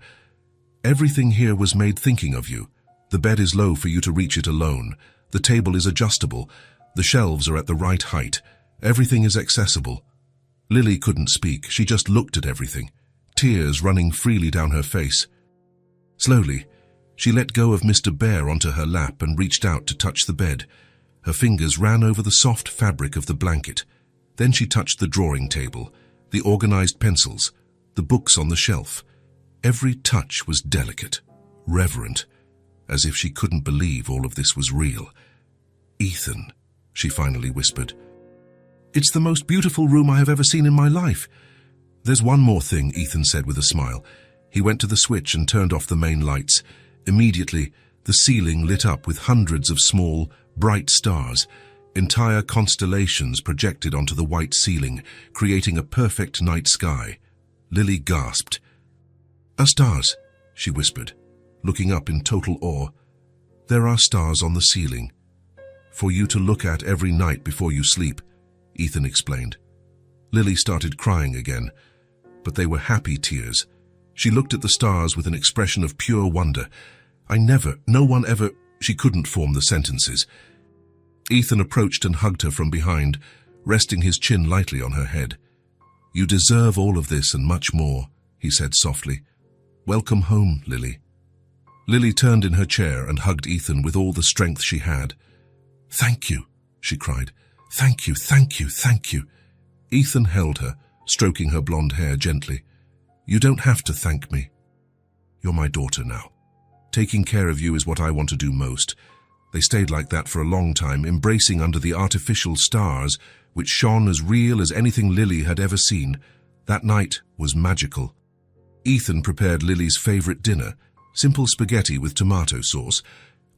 "Everything here was made thinking of you. The bed is low for you to reach it alone. The table is adjustable. The shelves are at the right height. Everything is accessible." Lily couldn't speak. She just looked at everything, tears running freely down her face. Slowly, she let go of Mr. Bear onto her lap and reached out to touch the bed. Her fingers ran over the soft fabric of the blanket. Then she touched the drawing table, the organized pencils, the books on the shelf. Every touch was delicate, reverent, as if she couldn't believe all of this was real. "Ethan," she finally whispered. "It's the most beautiful room I have ever seen in my life." "There's one more thing," Ethan said with a smile. He went to the switch and turned off the main lights. Immediately, the ceiling lit up with hundreds of small, bright stars. Entire constellations projected onto the white ceiling, creating a perfect night sky. Lily gasped. "Are stars," she whispered, looking up in total awe. "There are stars on the ceiling. For you to look at every night before you sleep," Ethan explained. Lily started crying again, but they were happy tears. She looked at the stars with an expression of pure wonder. No one ever, she couldn't form the sentences. Ethan approached and hugged her from behind, resting his chin lightly on her head. "You deserve all of this and much more," he said softly. "Welcome home, Lily." Lily turned in her chair and hugged Ethan with all the strength she had. "Thank you," she cried. "Thank you, thank you, thank you." Ethan held her, stroking her blonde hair gently. "You don't have to thank me. You're my daughter now. Taking care of you is what I want to do most." They stayed like that for a long time, embracing under the artificial stars, which shone as real as anything Lily had ever seen. That night was magical. Ethan prepared Lily's favorite dinner, simple spaghetti with tomato sauce,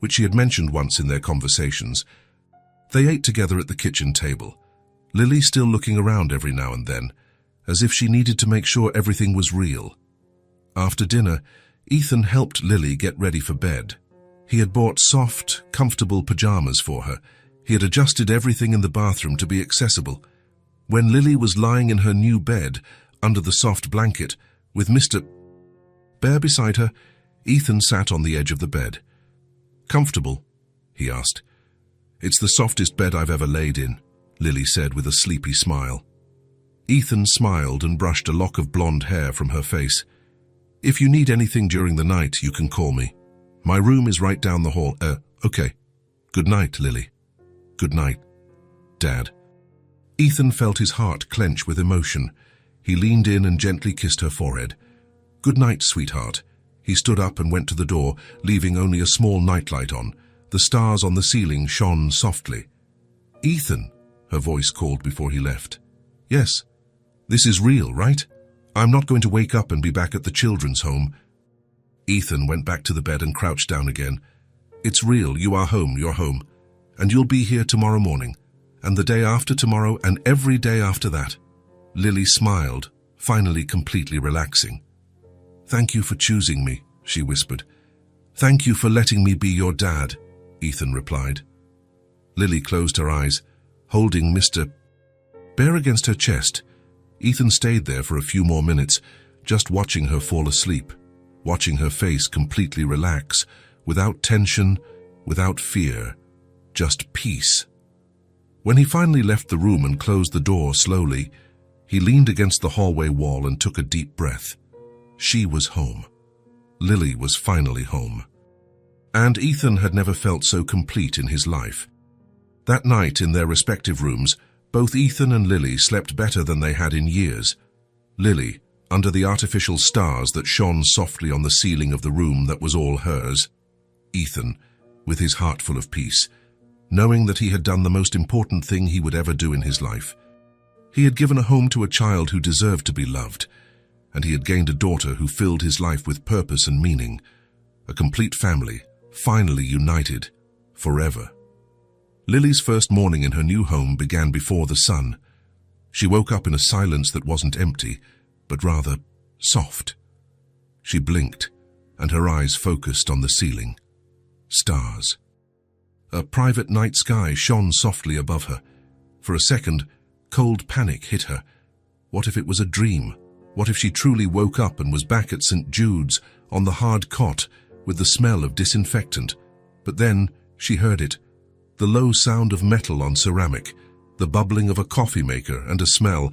which she had mentioned once in their conversations. They ate together at the kitchen table. Lily still looking around every now and then, as if she needed to make sure everything was real. After dinner, Ethan helped Lily get ready for bed. He had bought soft, comfortable pajamas for her. He had adjusted everything in the bathroom to be accessible. When Lily was lying in her new bed, under the soft blanket, with Mr. Bear beside her, Ethan sat on the edge of the bed. "Comfortable?" he asked. "It's the softest bed I've ever laid in," Lily said with a sleepy smile. Ethan smiled and brushed a lock of blonde hair from her face. "If you need anything during the night, you can call me. My room is right down the hall." Okay. Good night, Lily." "Good night, Dad." Ethan felt his heart clench with emotion. He leaned in and gently kissed her forehead. "Good night, sweetheart." He stood up and went to the door, leaving only a small nightlight on. The stars on the ceiling shone softly. "Ethan," her voice called before he left. "Yes. This is real, right? I'm not going to wake up and be back at the children's home." Ethan went back to the bed and crouched down again. "It's real. You are home. You're home. And you'll be here tomorrow morning, and the day after tomorrow, and every day after that." Lily smiled, finally completely relaxing. "Thank you for choosing me," she whispered. "Thank you for letting me be your dad," Ethan replied. Lily closed her eyes, holding Mr. Bear against her chest. Ethan stayed there for a few more minutes, just watching her fall asleep, watching her face completely relax, without tension, without fear, just peace. When he finally left the room and closed the door slowly, he leaned against the hallway wall and took a deep breath. She was home. Lily was finally home. And Ethan had never felt so complete in his life. That night in their respective rooms, both Ethan and Lily slept better than they had in years. Lily, under the artificial stars that shone softly on the ceiling of the room that was all hers. Ethan, with his heart full of peace, knowing that he had done the most important thing he would ever do in his life. He had given a home to a child who deserved to be loved, and he had gained a daughter who filled his life with purpose and meaning. A complete family, finally united, forever. Lily's first morning in her new home began before the sun. She woke up in a silence that wasn't empty, but rather soft. She blinked, and her eyes focused on the ceiling. Stars. A private night sky shone softly above her. For a second, cold panic hit her. What if it was a dream? What if she truly woke up and was back at St. Jude's, on the hard cot, with the smell of disinfectant? But then she heard it. The low sound of metal on ceramic, the bubbling of a coffee maker, and a smell,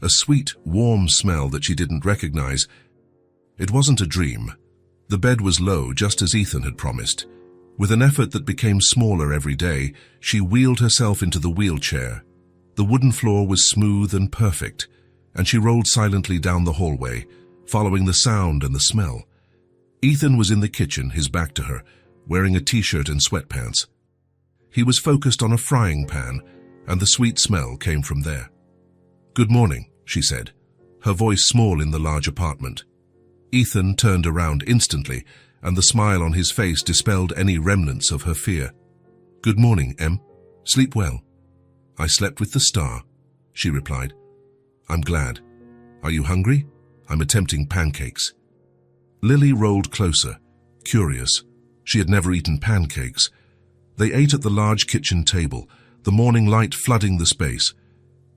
a sweet, warm smell that she didn't recognize. It wasn't a dream. The bed was low, just as Ethan had promised. With an effort that became smaller every day, she wheeled herself into the wheelchair. The wooden floor was smooth and perfect, and she rolled silently down the hallway, following the sound and the smell. Ethan was in the kitchen, his back to her, wearing a t-shirt and sweatpants. He was focused on a frying pan, and the sweet smell came from there. "Good morning," she said, her voice small in the large apartment. Ethan turned around instantly, and the smile on his face dispelled any remnants of her fear. "Good morning, Em. Sleep well." "I slept with the star," she replied. "I'm glad. Are you hungry? I'm attempting pancakes." Lily rolled closer, curious. She had never eaten pancakes. They ate at the large kitchen table, the morning light flooding the space.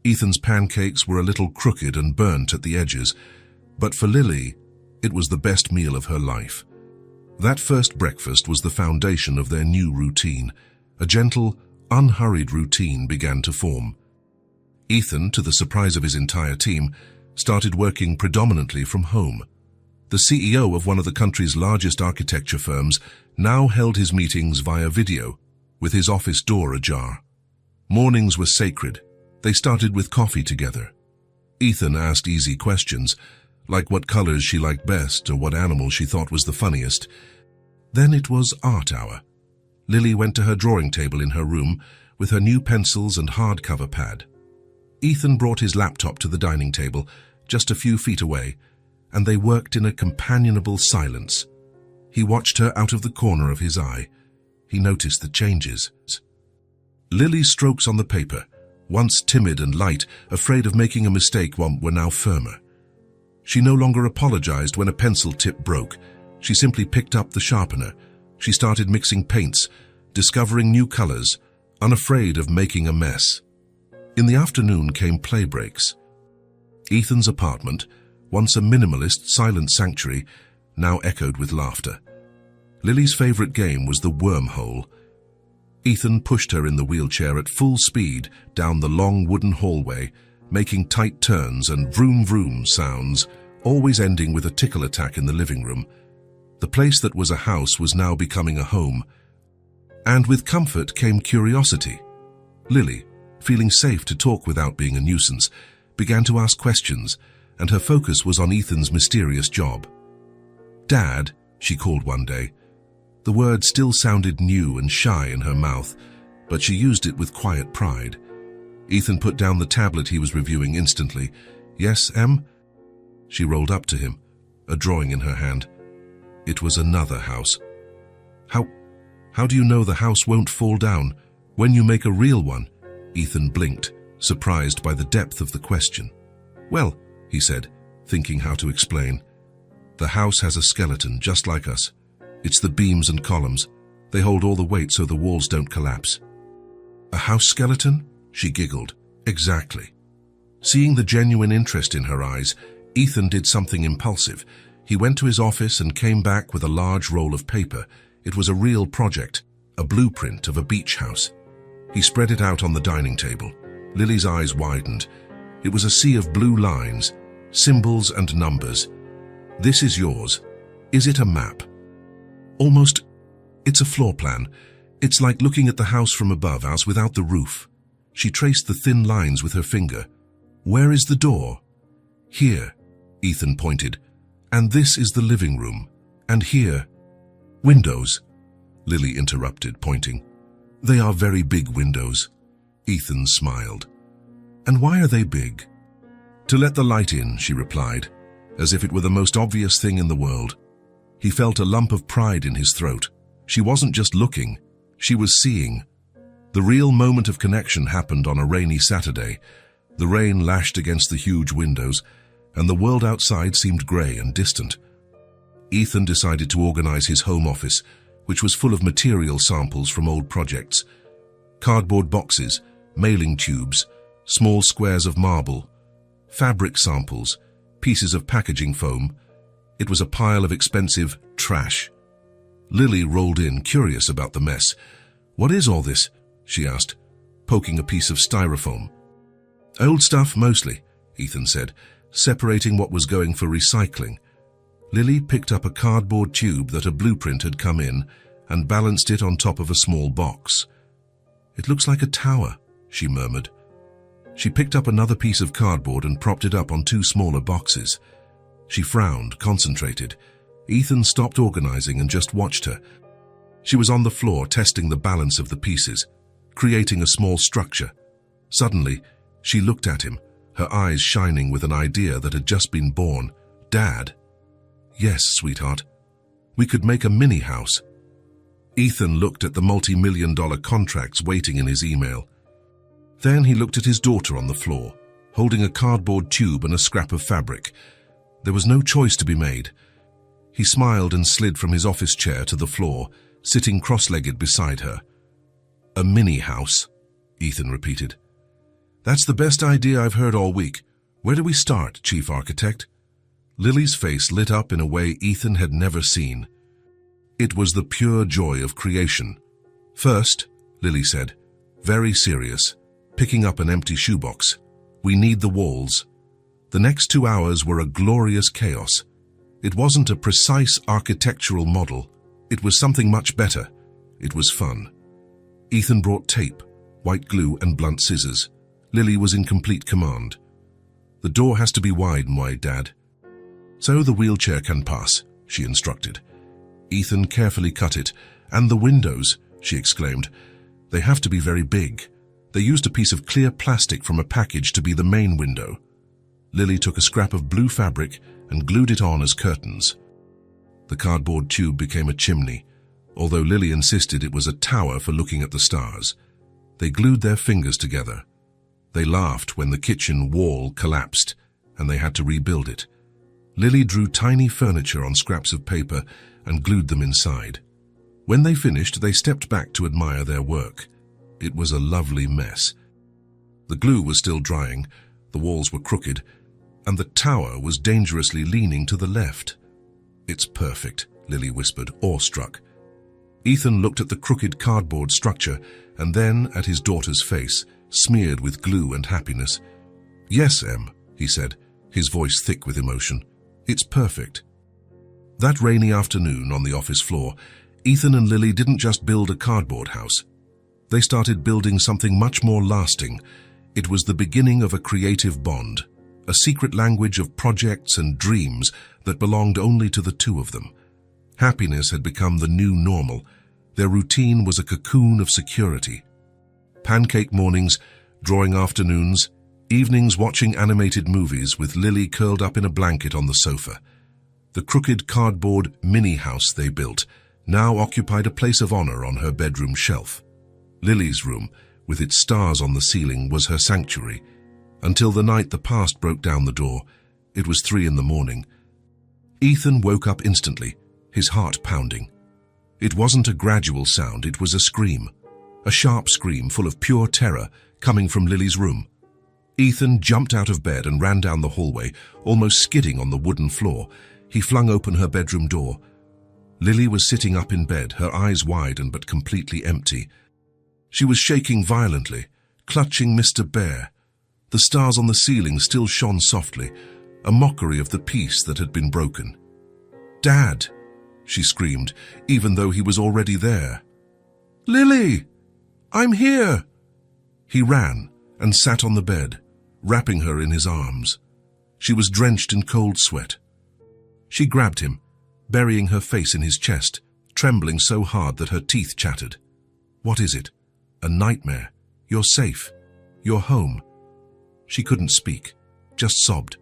Ethan's pancakes were a little crooked and burnt at the edges, but for Lily, it was the best meal of her life. That first breakfast was the foundation of their new routine. A gentle, unhurried routine began to form. Ethan, to the surprise of his entire team, started working predominantly from home. The CEO of one of the country's largest architecture firms now held his meetings via video, with his office door ajar. Mornings were sacred. They started with coffee together. Ethan asked easy questions, like what colors she liked best or what animal she thought was the funniest. Then it was art hour. Lily went to her drawing table in her room with her new pencils and hardcover pad. Ethan brought his laptop to the dining table, just a few feet away, and they worked in a companionable silence. He watched her out of the corner of his eye. He noticed the changes. Lily's strokes on the paper, once timid and light, afraid of making a mistake, were now firmer. She no longer apologized when a pencil tip broke. She simply picked up the sharpener. She started mixing paints, discovering new colors, unafraid of making a mess. In the afternoon came play breaks. Ethan's apartment, once a minimalist, silent sanctuary, now echoed with laughter. Lily's favorite game was the wormhole. Ethan pushed her in the wheelchair at full speed down the long wooden hallway, making tight turns and vroom vroom sounds, always ending with a tickle attack in the living room. The place that was a house was now becoming a home. And with comfort came curiosity. Lily, feeling safe to talk without being a nuisance, began to ask questions, and her focus was on Ethan's mysterious job. "Dad," she called one day. The word still sounded new and shy in her mouth, but she used it with quiet pride. Ethan put down the tablet he was reviewing instantly. "Yes, Em?" She rolled up to him, a drawing in her hand. It was another house. How do you know the house won't fall down when you make a real one?" Ethan blinked, surprised by the depth of the question. "Well," he said, thinking how to explain. "The house has a skeleton just like us. It's the beams and columns. They hold all the weight so the walls don't collapse." "A house skeleton?" She giggled. "Exactly." Seeing the genuine interest in her eyes, Ethan did something impulsive. He went to his office and came back with a large roll of paper. It was a real project, a blueprint of a beach house. He spread it out on the dining table. Lily's eyes widened. It was a sea of blue lines, symbols and numbers. "This is yours. Is it a map?" "Almost. It's a floor plan. It's like looking at the house from above, as without the roof." She traced the thin lines with her finger. "Where is the door?" "Here," Ethan pointed. "And this is the living room. And here." "Windows," Lily interrupted, pointing. "They are very big windows." Ethan smiled. "And why are they big?" "To let the light in," she replied, as if it were the most obvious thing in the world. He felt a lump of pride in his throat. She wasn't just looking, she was seeing. The real moment of connection happened on a rainy Saturday. The rain lashed against the huge windows, and the world outside seemed grey and distant. Ethan decided to organize his home office, which was full of material samples from old projects. Cardboard boxes, mailing tubes, small squares of marble, fabric samples, pieces of packaging foam. It was a pile of expensive trash. Lily rolled in, curious about the mess. "What is all this?" she asked, poking a piece of styrofoam. "Old stuff, mostly," Ethan said, separating what was going for recycling. Lily picked up a cardboard tube that a blueprint had come in and balanced it on top of a small box. "It looks like a tower," she murmured. She picked up another piece of cardboard and propped it up on two smaller boxes. She frowned, concentrated. Ethan stopped organizing and just watched her. She was on the floor, testing the balance of the pieces, creating a small structure. Suddenly, she looked at him, her eyes shining with an idea that had just been born. "Dad?" "Yes, sweetheart. We could make a mini house." Ethan looked at the multi-million-dollar contracts waiting in his email. Then he looked at his daughter on the floor, holding a cardboard tube and a scrap of fabric. There was no choice to be made. He smiled and slid from his office chair to the floor, sitting cross-legged beside her. "A mini house," Ethan repeated. "That's the best idea I've heard all week. Where do we start, Chief Architect?" Lily's face lit up in a way Ethan had never seen. It was the pure joy of creation. "First," Lily said, very serious, picking up an empty shoebox, "we need the walls." The next 2 hours were a glorious chaos. It wasn't a precise architectural model. It was something much better. It was fun. Ethan brought tape, white glue, and blunt scissors. Lily was in complete command. "The door has to be wide, Dad. So the wheelchair can pass," she instructed. Ethan carefully cut it. "And the windows," she exclaimed. "They have to be very big." They used a piece of clear plastic from a package to be the main window. Lily took a scrap of blue fabric and glued it on as curtains. The cardboard tube became a chimney, although Lily insisted it was a tower for looking at the stars. They glued their fingers together. They laughed when the kitchen wall collapsed and they had to rebuild it. Lily drew tiny furniture on scraps of paper and glued them inside. When they finished, they stepped back to admire their work. It was a lovely mess. The glue was still drying, the walls were crooked, and the tower was dangerously leaning to the left. "It's perfect," Lily whispered, awestruck. Ethan looked at the crooked cardboard structure and then at his daughter's face, smeared with glue and happiness. "Yes, Em," he said, his voice thick with emotion. "It's perfect." That rainy afternoon on the office floor, Ethan and Lily didn't just build a cardboard house. They started building something much more lasting. It was the beginning of a creative bond, a secret language of projects and dreams that belonged only to the two of them. Happiness had become the new normal. Their routine was a cocoon of security. Pancake mornings, drawing afternoons, evenings watching animated movies with Lily curled up in a blanket on the sofa. The crooked cardboard mini-house they built now occupied a place of honor on her bedroom shelf. Lily's room, with its stars on the ceiling, was her sanctuary, until the night the past broke down the door. It was 3 a.m. Ethan woke up instantly, his heart pounding. It wasn't a gradual sound, it was a scream. A sharp scream full of pure terror coming from Lily's room. Ethan jumped out of bed and ran down the hallway, almost skidding on the wooden floor. He flung open her bedroom door. Lily was sitting up in bed, her eyes wide and but completely empty. She was shaking violently, clutching Mr. Bear. The stars on the ceiling still shone softly, a mockery of the peace that had been broken. "Dad!" she screamed, even though he was already there. "Lily! I'm here!" He ran and sat on the bed, wrapping her in his arms. She was drenched in cold sweat. She grabbed him, burying her face in his chest, trembling so hard that her teeth chattered. "What is it? A nightmare? You're safe. You're home." She couldn't speak, just sobbed.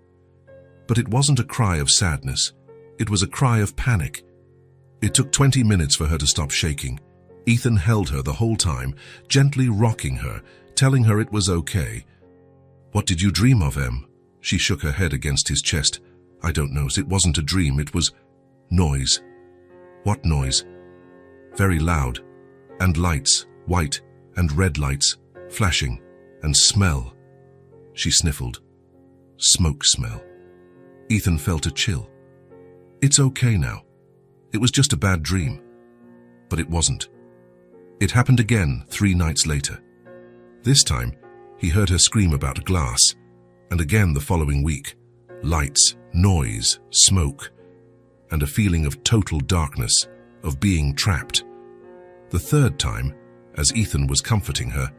But it wasn't a cry of sadness. It was a cry of panic. It took 20 minutes for her to stop shaking. Ethan held her the whole time, gently rocking her, telling her it was okay. "What did you dream of, Em?" She shook her head against his chest. "I don't know. It wasn't a dream. It was noise." "What noise?" "Very loud. And lights, white and red lights, flashing. And smell." She sniffled. "Smoke smell." Ethan felt a chill. "It's okay now. It was just a bad dream." But it wasn't. It happened again 3 nights later. This time, he heard her scream about glass, and again the following week. Lights, noise, smoke, and a feeling of total darkness, of being trapped. The third time, as Ethan was comforting her,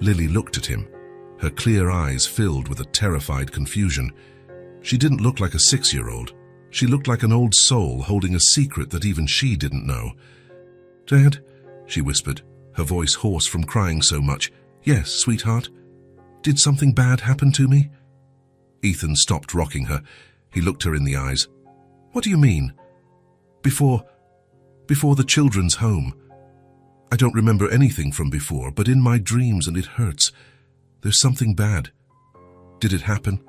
Lily looked at him, her clear eyes filled with a terrified confusion. She didn't look like a 6-year-old. She looked like an old soul holding a secret that even she didn't know. "Dad," she whispered, her voice hoarse from crying so much. "Yes, sweetheart. Did something bad happen to me?" Ethan stopped rocking her. He looked her in the eyes. "What do you mean?" Before the children's home. I don't remember anything from before, but in my dreams, and it hurts. There's something bad. Did it happen?"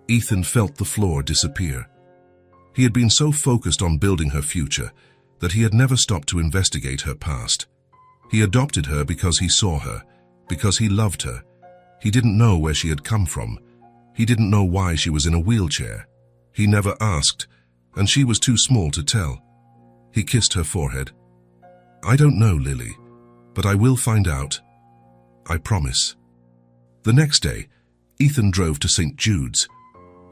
Ethan felt the floor disappear. He had been so focused on building her future that he had never stopped to investigate her past. He adopted her because he saw her, because he loved her. He didn't know where she had come from. He didn't know why she was in a wheelchair. He never asked, and she was too small to tell. He kissed her forehead. "I don't know, Lily, but I will find out. I promise." The next day, Ethan drove to St. Jude's.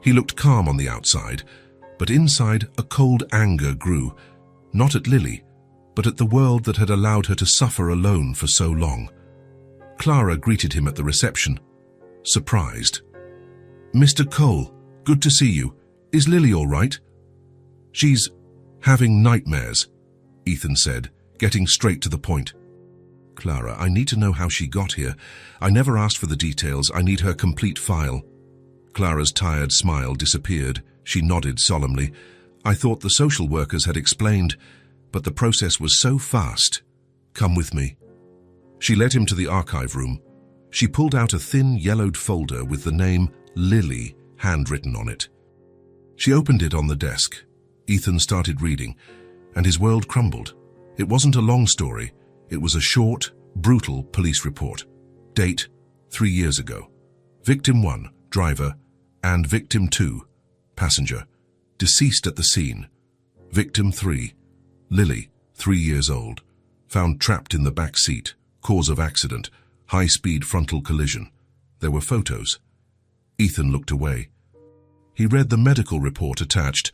He looked calm on the outside, but inside a cold anger grew, not at Lily, but at the world that had allowed her to suffer alone for so long. Clara greeted him at the reception, surprised. "Mr. Cole, good to see you. Is Lily all right?" "She's having nightmares," Ethan said, getting straight to the point. "Clara, I need to know how she got here. I never asked for the details. I need her complete file." Clara's tired smile disappeared. She nodded solemnly. "I thought the social workers had explained, but the process was so fast. Come with me." She led him to the archive room. She pulled out a thin, yellowed folder with the name Lily handwritten on it. She opened it on the desk. Ethan started reading, and his world crumbled. It wasn't a long story. It was a short, brutal police report. Date, 3 years ago. Victim 1, driver, and Victim 2, passenger, deceased at the scene. Victim 3, Lily, 3 years old, found trapped in the back seat, cause of accident, high-speed frontal collision. There were photos. Ethan looked away. He read the medical report attached.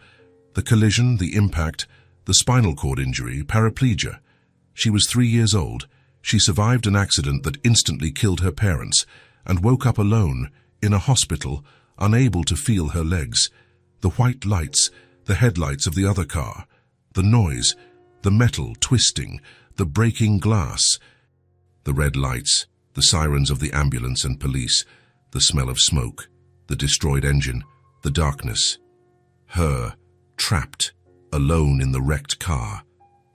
The collision, the impact, the spinal cord injury, paraplegia. She was 3 years old. She survived an accident that instantly killed her parents and woke up alone in a hospital, unable to feel her legs. The white lights, the headlights of the other car, the noise, the metal twisting, the breaking glass, the red lights, the sirens of the ambulance and police, the smell of smoke, the destroyed engine, the darkness. Her, trapped, alone in the wrecked car.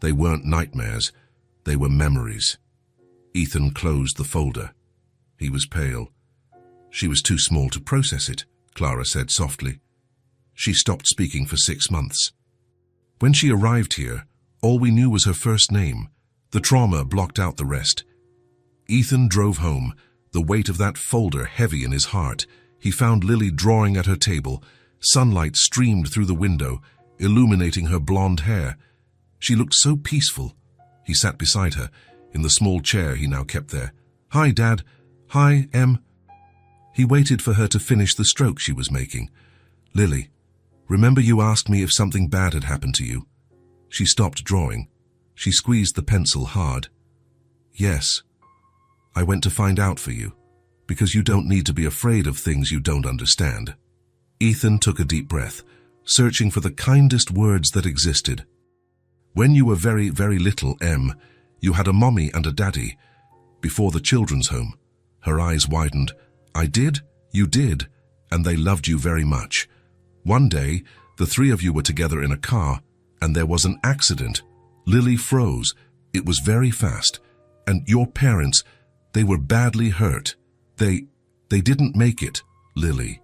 They weren't nightmares, they were memories. Ethan closed the folder. He was pale. She was too small to process it, Clara said softly. She stopped speaking for 6 months. When she arrived here, all we knew was her first name. The trauma blocked out the rest. Ethan drove home, the weight of that folder heavy in his heart. He found Lily drawing at her table. Sunlight streamed through the window, illuminating her blonde hair. She looked so peaceful. He sat beside her, in the small chair he now kept there. "Hi, Dad. Hi, Em." He waited for her to finish the stroke she was making. "Lily, remember you asked me if something bad had happened to you?" She stopped drawing. She squeezed the pencil hard. "Yes. I went to find out for you, because you don't need to be afraid of things you don't understand." Ethan took a deep breath, searching for the kindest words that existed. "When you were very, very little, Em, you had a mommy and a daddy, before the children's home." Her eyes widened. "I did, you did, and they loved you very much. One day, the 3 of you were together in a car, and there was an accident. Lily froze. It was very fast. And your parents, they were badly hurt. They didn't make it, Lily."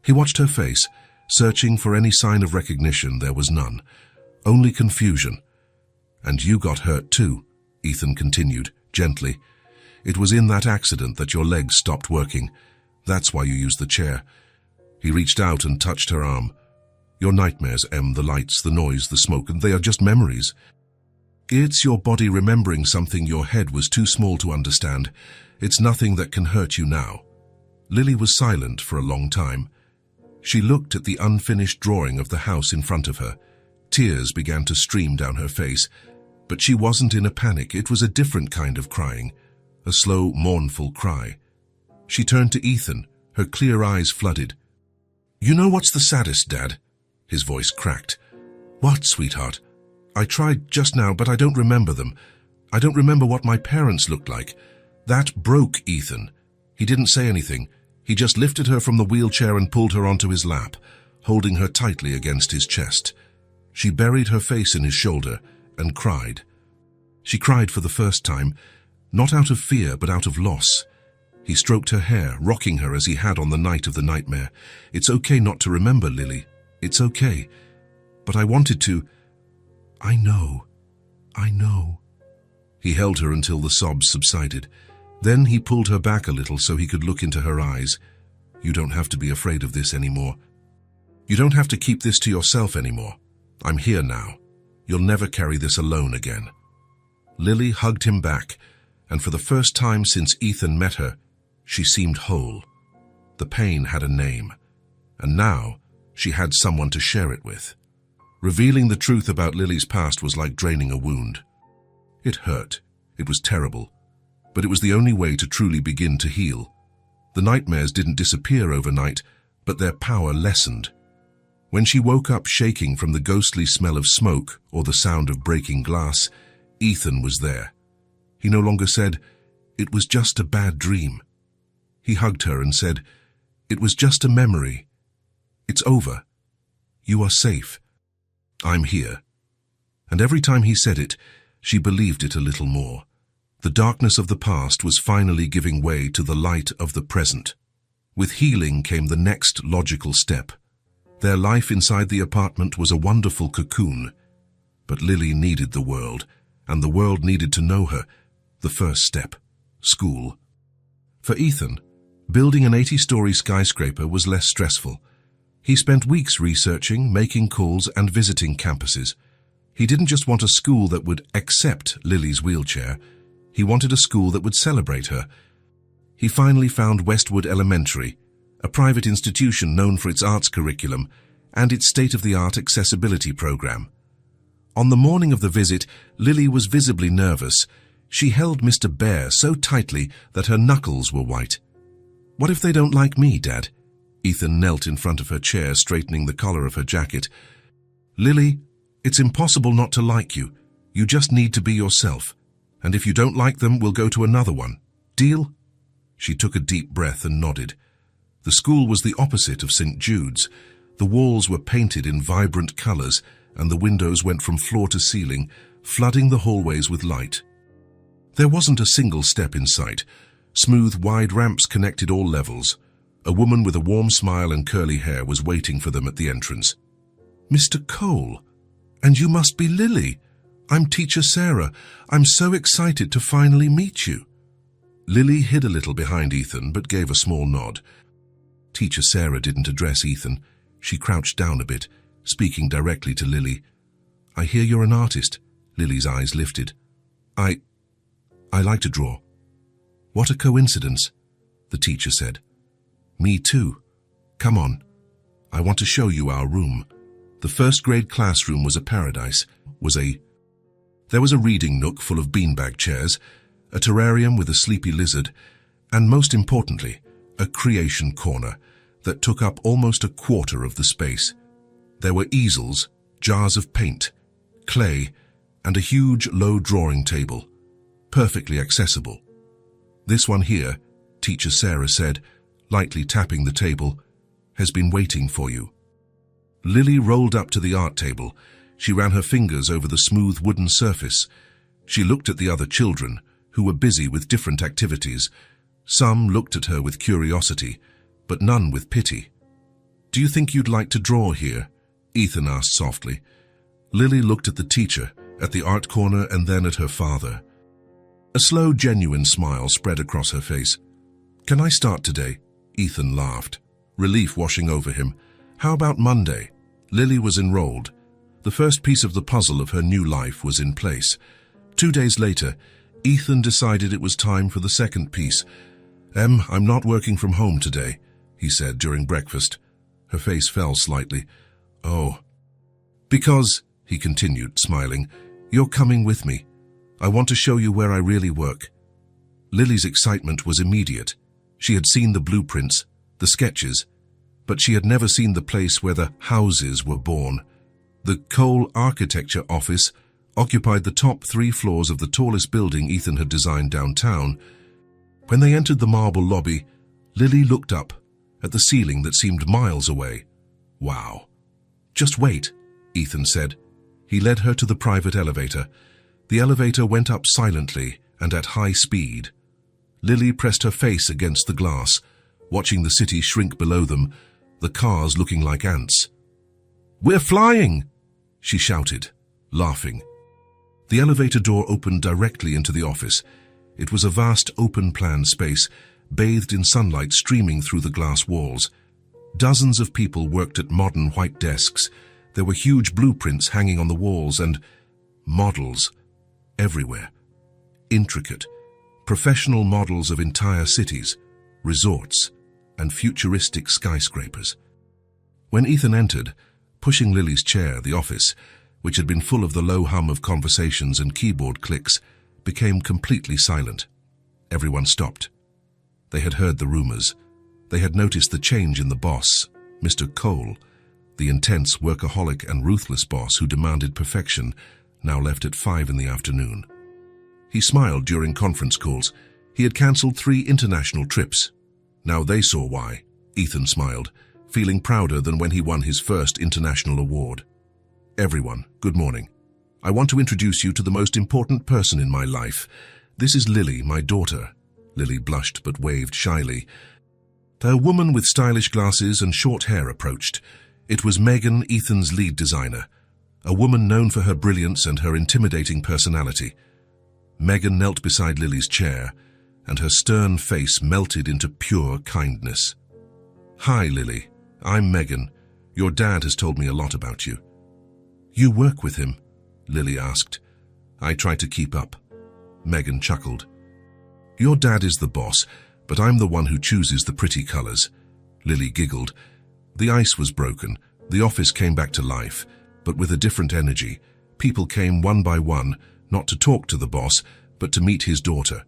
He watched her face, searching for any sign of recognition. There was none. Only confusion. "And you got hurt too," Ethan continued, gently. "It was in that accident that your legs stopped working. That's why you used the chair." He reached out and touched her arm. "Your nightmares, Em, the lights, the noise, the smoke, and they are just memories. It's your body remembering something your head was too small to understand. It's nothing that can hurt you now." Lily was silent for a long time. She looked at the unfinished drawing of the house in front of her. Tears began to stream down her face, but she wasn't in a panic. It was a different kind of crying, a slow, mournful cry. She turned to Ethan, her clear eyes flooded. "You know what's the saddest, Dad?" His voice cracked. "What, sweetheart?" "I tried just now, but I don't remember them. I don't remember what my parents looked like. That broke Ethan." He didn't say anything. He just lifted her from the wheelchair and pulled her onto his lap, holding her tightly against his chest. She buried her face in his shoulder and cried. She cried for the first time, not out of fear but out of loss. He stroked her hair, rocking her as he had on the night of the nightmare. "It's okay not to remember, Lily. It's okay. But I wanted to. I know. He held her until the sobs subsided. Then he pulled her back a little so he could look into her eyes. "You don't have to be afraid of this anymore. You don't have to keep this to yourself anymore. I'm here now. You'll never carry this alone again." Lily hugged him back, and for the first time since Ethan met her, she seemed whole. The pain had a name, and now she had someone to share it with. Revealing the truth about Lily's past was like draining a wound. It hurt. It was terrible. But it was the only way to truly begin to heal. The nightmares didn't disappear overnight, but their power lessened. When she woke up shaking from the ghostly smell of smoke or the sound of breaking glass, Ethan was there. He no longer said, "It was just a bad dream." He hugged her and said, "It was just a memory. It's over. You are safe. I'm here." And every time he said it, she believed it a little more. The darkness of the past was finally giving way to the light of the present. With healing came the next logical step. Their life inside the apartment was a wonderful cocoon, but Lily needed the world, and the world needed to know her. The first step, school. For Ethan, building an 80-story skyscraper was less stressful. He spent weeks researching, making calls, and visiting campuses. He didn't just want a school that would accept Lily's wheelchair. He wanted a school that would celebrate her. He finally found Westwood Elementary, a private institution known for its arts curriculum and its state-of-the-art accessibility program. On the morning of the visit, Lily was visibly nervous. She held Mr. Bear so tightly that her knuckles were white. "What if they don't like me, Dad?" Ethan knelt in front of her chair, straightening the collar of her jacket. "Lily, it's impossible not to like you. You just need to be yourself. And if you don't like them, we'll go to another one. Deal?" She took a deep breath and nodded. The school was the opposite of St. Jude's. The walls were painted in vibrant colors, and the windows went from floor to ceiling, flooding the hallways with light. There wasn't a single step in sight. Smooth, wide ramps connected all levels. A woman with a warm smile and curly hair was waiting for them at the entrance. "Mr. Cole, and you must be Lily. I'm Teacher Sarah. I'm so excited to finally meet you." Lily hid a little behind Ethan, but gave a small nod. Teacher Sarah didn't address Ethan. She crouched down a bit, speaking directly to Lily. "I hear you're an artist." Lily's eyes lifted. I like to draw." "What a coincidence," the teacher said. "Me too. Come on. I want to show you our room." The first-grade classroom was a paradise. There was a reading nook full of beanbag chairs, a terrarium with a sleepy lizard, and most importantly, a creation corner that took up almost a quarter of the space. There were easels, jars of paint, clay, and a huge, low drawing table, perfectly accessible. "This one here," Teacher Sarah said, lightly tapping the table, "has been waiting for you." Lily rolled up to the art table. She ran her fingers over the smooth wooden surface. She looked at the other children, who were busy with different activities. Some looked at her with curiosity, but none with pity. "Do you think you'd like to draw here?" Ethan asked softly. Lily looked at the teacher, at the art corner, and then at her father. A slow, genuine smile spread across her face. "Can I start today?" Ethan laughed, relief washing over him. "How about Monday?" Lily was enrolled. The first piece of the puzzle of her new life was in place. 2 days later, Ethan decided it was time for the second piece. I'm not working from home today," he said during breakfast. Her face fell slightly. "Oh." "Because," he continued, smiling, "you're coming with me. I want to show you where I really work." Lily's excitement was immediate. She had seen the blueprints, the sketches, but she had never seen the place where the houses were born. The Cole Architecture Office occupied the top 3 floors of the tallest building Ethan had designed downtown. When they entered the marble lobby, Lily looked up at the ceiling that seemed miles away. "Wow." "Just wait," Ethan said. He led her to the private elevator. The elevator went up silently and at high speed. Lily pressed her face against the glass, watching the city shrink below them, the cars looking like ants. "We're flying!" she shouted, laughing. The elevator door opened directly into the office. It was a vast open-plan space, bathed in sunlight streaming through the glass walls. Dozens of people worked at modern white desks. There were huge blueprints hanging on the walls and models everywhere. Intricate, professional models of entire cities, resorts, and futuristic skyscrapers. When Ethan entered, pushing Lily's chair, the office, which had been full of the low hum of conversations and keyboard clicks, became completely silent. Everyone stopped. They had heard the rumors. They had noticed the change in the boss, Mr. Cole, the intense, workaholic and ruthless boss who demanded perfection, now left at 5 in the afternoon. He smiled during conference calls. He had cancelled 3 international trips. Now they saw why. Ethan smiled, feeling prouder than when he won his first international award. "Everyone, good morning. I want to introduce you to the most important person in my life, "This is Lily, my daughter." Lily blushed but waved shyly. A woman with stylish glasses and short hair approached. It was Megan, Ethan's lead designer, a woman known for her brilliance and her intimidating personality. Megan knelt beside Lily's chair, and her stern face melted into pure kindness. "Hi, Lily. I'm Megan. Your dad has told me a lot about you." "You work with him?" Lily asked. "I try to keep up." Megan chuckled. "Your dad is the boss, but I'm the one who chooses the pretty colors." Lily giggled. The ice was broken. The office came back to life, but with a different energy. People came one by one, not to talk to the boss, but to meet his daughter.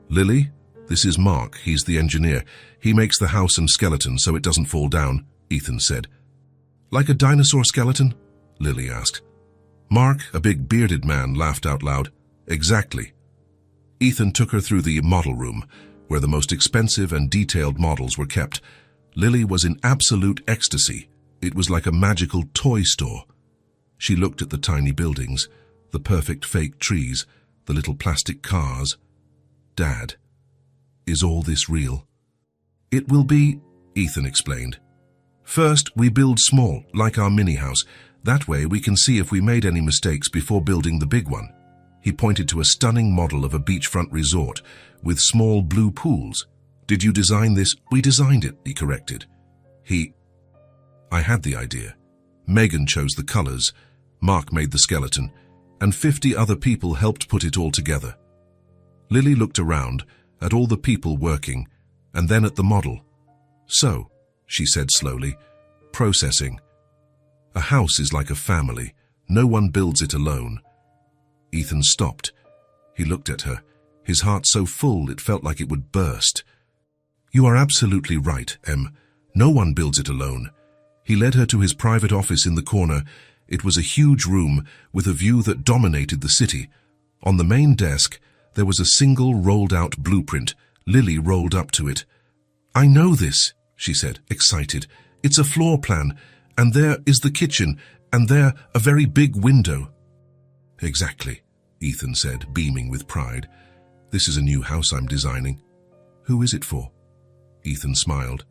"Lily, this is Mark. He's the engineer. He makes the house and skeleton so it doesn't fall down," Ethan said. "Like a dinosaur skeleton?" Lily asked. Mark, a big bearded man, laughed out loud. "Exactly." Ethan took her through the model room, where the most expensive and detailed models were kept. Lily was in absolute ecstasy. It was like a magical toy store. She looked at the tiny buildings, the perfect fake trees, the little plastic cars. "Dad, is all this real?" "It will be," Ethan explained. "First, we build small, like our mini-house. That way we can see if we made any mistakes before building the big one." He pointed to a stunning model of a beachfront resort with small blue pools. "Did you design this?" "We designed it," he corrected. I had the idea. Megan chose the colors, Mark made the skeleton, and 50 other people helped put it all together. Lily looked around at all the people working, and then at the model. "So," she said slowly, processing. "A house is like a family. No one builds it alone." Ethan stopped. He looked at her, his heart so full it felt like it would burst. "You are absolutely right, Em. No one builds it alone." He led her to his private office in the corner. It was a huge room with a view that dominated the city. On the main desk, there was a single rolled-out blueprint. Lily rolled up to it. "I know this," she said, excited. "It's a floor plan, and there is the kitchen, and there a very big window." "Exactly," Ethan said, beaming with pride. "This is a new house I'm designing." "Who is it for?" Ethan smiled.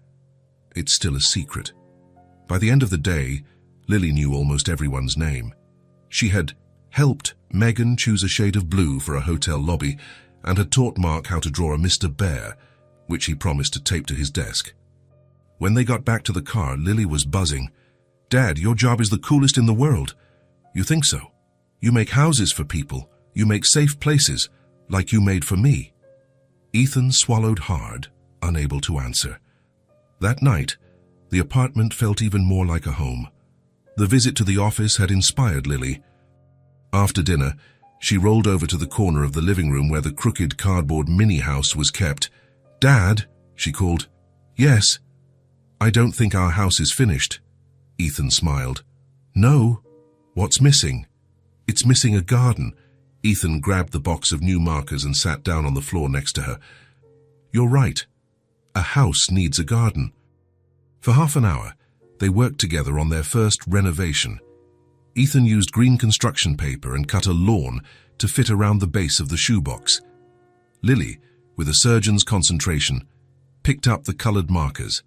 "It's still a secret." By the end of the day, Lily knew almost everyone's name. She had helped Megan choose a shade of blue for a hotel lobby and had taught Mark how to draw a Mr. Bear, which he promised to tape to his desk. When they got back to the car, Lily was buzzing. "Dad, your job is the coolest in the world." "You think so? You make houses for people. You make safe places, like you made for me." Ethan swallowed hard, unable to answer. That night, the apartment felt even more like a home. The visit to the office had inspired Lily. After dinner, she rolled over to the corner of the living room where the crooked cardboard mini-house was kept. "Dad," she called. "Yes." "I don't think our house is finished." Ethan smiled. "No. What's missing?" "It's missing a garden." Ethan grabbed the box of new markers and sat down on the floor next to her. "You're right. A house needs a garden." For half an hour, they worked together on their first renovation. Ethan used green construction paper and cut a lawn to fit around the base of the shoebox. Lily, with a surgeon's concentration, picked up the colored markers.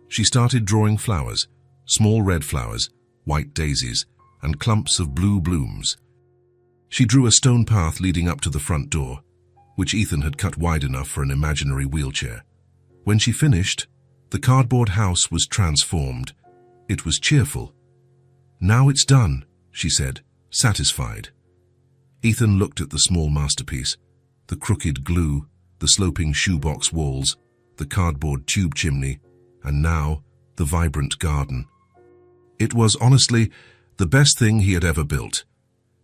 She started drawing flowers, small red flowers, white daisies, and clumps of blue blooms. She drew a stone path leading up to the front door, which Ethan had cut wide enough for an imaginary wheelchair. When she finished, the cardboard house was transformed. It was cheerful. "Now it's done," she said, satisfied. Ethan looked at the small masterpiece, the crooked glue, the sloping shoebox walls, the cardboard tube chimney, and now the vibrant garden. It was, honestly, the best thing he had ever built.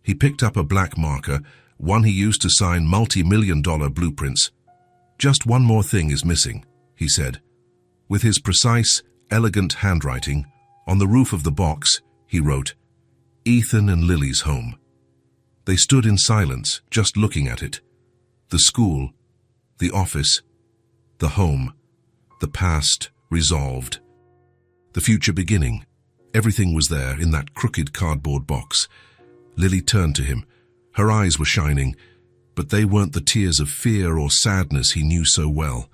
He picked up a black marker, one he used to sign multi-million-dollar blueprints. "Just one more thing is missing," he said. With his precise, elegant handwriting, on the roof of the box, he wrote, "Ethan and Lily's home." They stood in silence, just looking at it. The school, the office, the home, the past resolved. The future beginning. Everything was there in that crooked cardboard box. Lily turned to him. Her eyes were shining. But they weren't the tears of fear or sadness he knew so well.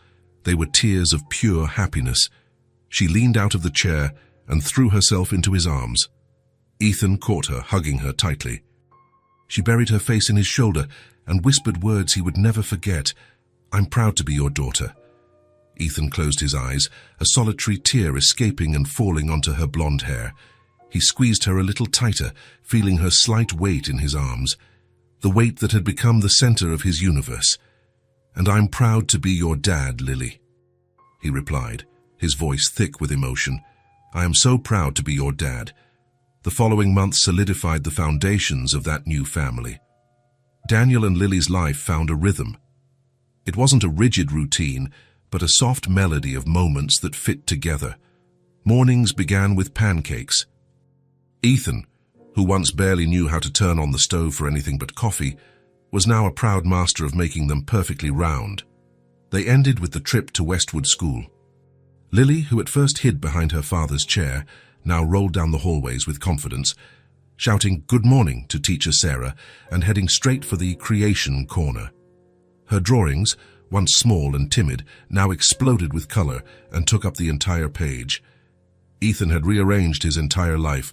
They were tears of pure happiness. She leaned out of the chair and threw herself into his arms. Ethan caught her, hugging her tightly. She buried her face in his shoulder and whispered words he would never forget. "I'm proud to be your daughter." Ethan closed his eyes, a solitary tear escaping and falling onto her blonde hair. He squeezed her a little tighter, feeling her slight weight in his arms, the weight that had become the center of his universe. "And I'm proud to be your dad, Lily," he replied, his voice thick with emotion. "I am so proud to be your dad." The following months solidified the foundations of that new family. Daniel and Lily's life found a rhythm. It wasn't a rigid routine, but a soft melody of moments that fit together. Mornings began with pancakes. Ethan, who once barely knew how to turn on the stove for anything but coffee, was now a proud master of making them perfectly round. They ended with the trip to Westwood School. Lily, who at first hid behind her father's chair, now rolled down the hallways with confidence, shouting "Good morning" to teacher Sarah and heading straight for the creation corner. Her drawings, once small and timid, now exploded with color and took up the entire page. Ethan had rearranged his entire life.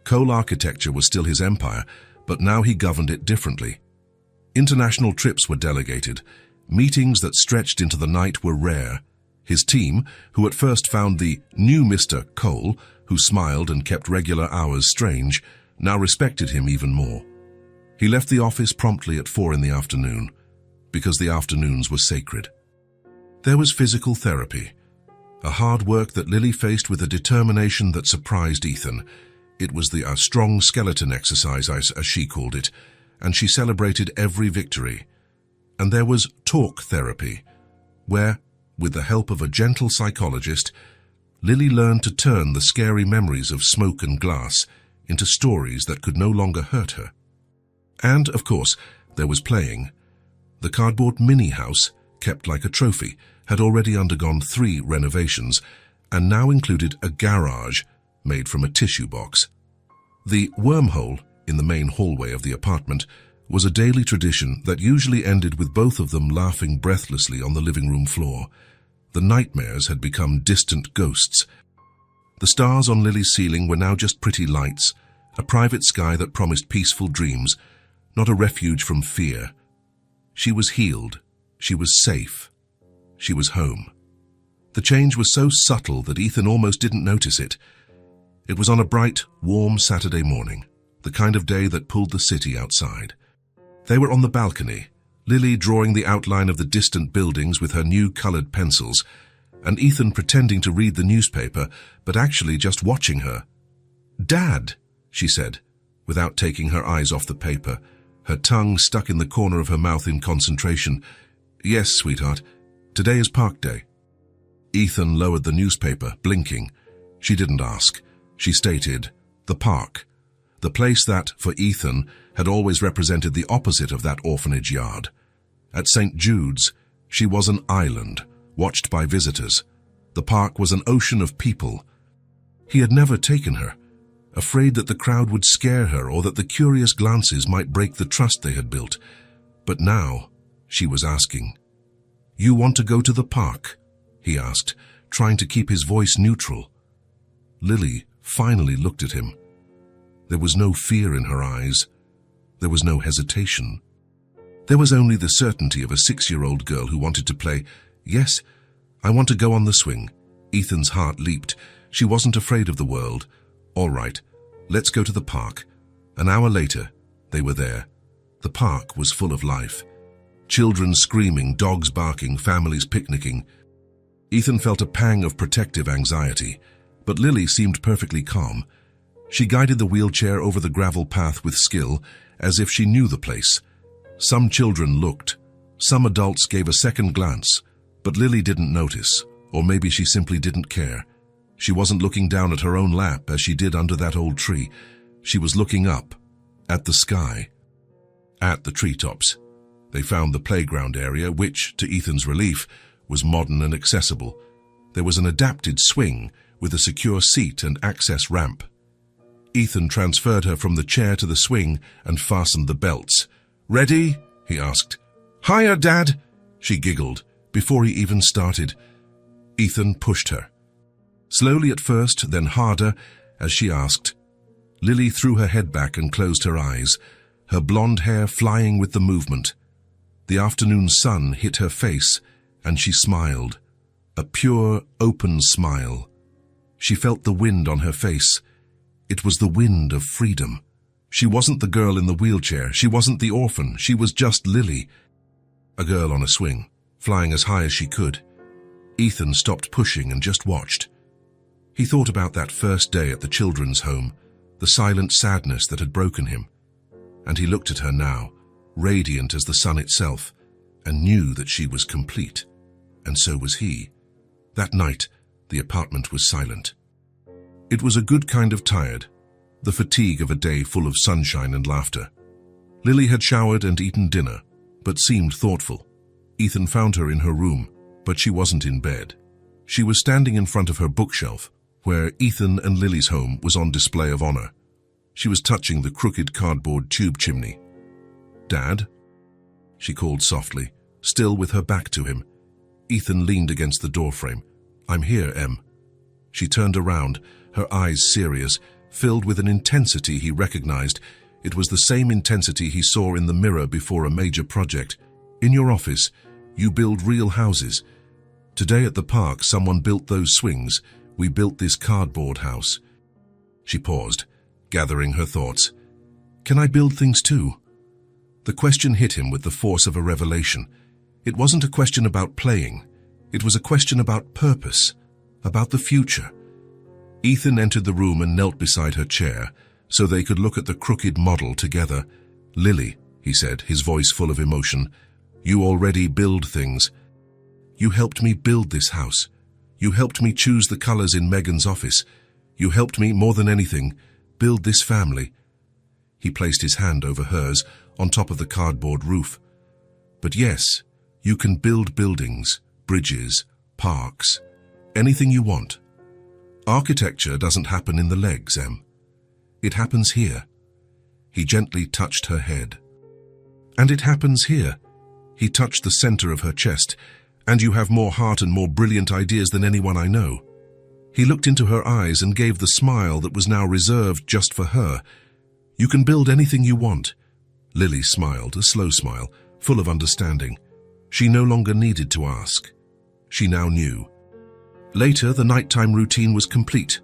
Cole architecture was still his empire, but now he governed it differently. International trips were delegated. Meetings that stretched into the night were rare. His team, who at first found the new Mr. Cole, who smiled and kept regular hours strange, now respected him even more. He left the office promptly at 4 in the afternoon, because the afternoons were sacred. There was physical therapy, a hard work that Lily faced with a determination that surprised Ethan. It was the strong skeleton exercise, as she called it, and she celebrated every victory. And there was talk therapy, where, with the help of a gentle psychologist, Lily learned to turn the scary memories of smoke and glass into stories that could no longer hurt her. And, of course, there was playing. The cardboard mini-house, kept like a trophy, had already undergone 3 renovations, and now included a garage made from a tissue box. The wormhole in the main hallway of the apartment was a daily tradition that usually ended with both of them laughing breathlessly on the living room floor. The nightmares had become distant ghosts. The stars on Lily's ceiling were now just pretty lights, a private sky that promised peaceful dreams, not a refuge from fear. She was healed. She was safe. She was home. The change was so subtle that Ethan almost didn't notice it. It was on a bright, warm Saturday morning, the kind of day that pulled the city outside. They were on the balcony, Lily drawing the outline of the distant buildings with her new colored pencils, and Ethan pretending to read the newspaper, but actually just watching her. "Dad," she said, without taking her eyes off the paper, her tongue stuck in the corner of her mouth in concentration. "Yes, sweetheart. Today is Park Day." Ethan lowered the newspaper, blinking. She didn't ask. She stated, the park. The place that, for Ethan, had always represented the opposite of that orphanage yard. At St. Jude's, she was an island, watched by visitors. The park was an ocean of people. He had never taken her, afraid that the crowd would scare her or that the curious glances might break the trust they had built. But now, she was asking. "You want to go to the park?" he asked, trying to keep his voice neutral. Lily finally looked at him. There was no fear in her eyes. There was no hesitation. There was only the certainty of a 6-year-old girl who wanted to play. "Yes, I want to go on the swing." Ethan's heart leaped. She wasn't afraid of the world. "All right, let's go to the park." An hour later, they were there. The park was full of life. Children screaming, dogs barking, families picnicking. Ethan felt a pang of protective anxiety, but Lily seemed perfectly calm. She guided the wheelchair over the gravel path with skill, as if she knew the place. Some children looked. Some adults gave a second glance, but Lily didn't notice, or maybe she simply didn't care. She wasn't looking down at her own lap as she did under that old tree. She was looking up, at the sky, at the treetops. They found the playground area, which, to Ethan's relief, was modern and accessible. There was an adapted swing with a secure seat and access ramp. Ethan transferred her from the chair to the swing and fastened the belts. "Ready?" he asked. "Hiya, Dad," she giggled, before he even started. Ethan pushed her. Slowly at first, then harder, as she asked. Lily threw her head back and closed her eyes, her blonde hair flying with the movement. The afternoon sun hit her face, and she smiled. A pure, open smile. She felt the wind on her face. It was the wind of freedom. She wasn't the girl in the wheelchair. She wasn't the orphan. She was just Lily. A girl on a swing, flying as high as she could. Ethan stopped pushing and just watched. He thought about that first day at the children's home, the silent sadness that had broken him. And he looked at her now, radiant as the sun itself, and knew that she was complete. And so was he. That night, the apartment was silent. It was a good kind of tired, the fatigue of a day full of sunshine and laughter. Lily had showered and eaten dinner, but seemed thoughtful. Ethan found her in her room, but she wasn't in bed. She was standing in front of her bookshelf, where Ethan and Lily's home was on display of honor. She was touching the crooked cardboard tube chimney. "Dad?" she called softly, still with her back to him. Ethan leaned against the doorframe. "I'm here, Em." She turned around, her eyes serious, filled with an intensity he recognized. It was the same intensity he saw in the mirror before a major project. "In your office, you build real houses. Today at the park, someone built those swings. We built this cardboard house." She paused, gathering her thoughts. "Can I build things too?" The question hit him with the force of a revelation. It wasn't a question about playing. It was a question about purpose, about the future. Ethan entered the room and knelt beside her chair, so they could look at the crooked model together. "Lily," he said, his voice full of emotion, "you already build things. You helped me build this house. You helped me choose the colors in Megan's office. You helped me, more than anything, build this family." He placed his hand over hers, on top of the cardboard roof. "But yes, you can build buildings, bridges, parks, anything you want. Architecture doesn't happen in the legs, Em. It happens here." He gently touched her head. "And it happens here." He touched the center of her chest. "And you have more heart and more brilliant ideas than anyone I know." He looked into her eyes and gave the smile that was now reserved just for her. "You can build anything you want." Lily smiled, a slow smile, full of understanding. She no longer needed to ask. She now knew. Later, the nighttime routine was complete.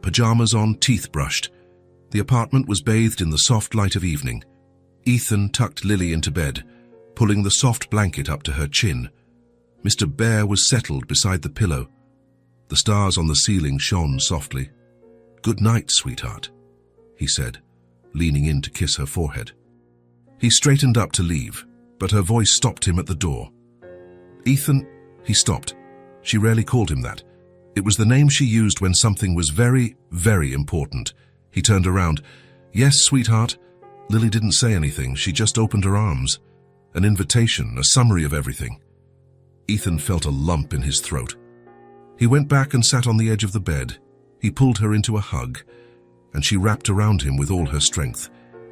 Pajamas on, teeth brushed. The apartment was bathed in the soft light of evening. Ethan tucked Lily into bed, pulling the soft blanket up to her chin. Mr. Bear was settled beside the pillow. The stars on the ceiling shone softly. "Good night, sweetheart," he said, leaning in to kiss her forehead. He straightened up to leave, but her voice stopped him at the door. "Ethan," he stopped. She rarely called him that. It was the name she used when something was very, very important. He turned around. "Yes, sweetheart." Lily didn't say anything. She just opened her arms. An invitation, a summary of everything. Ethan felt a lump in his throat. He went back and sat on the edge of the bed. He pulled her into a hug, and she wrapped around him with all her strength.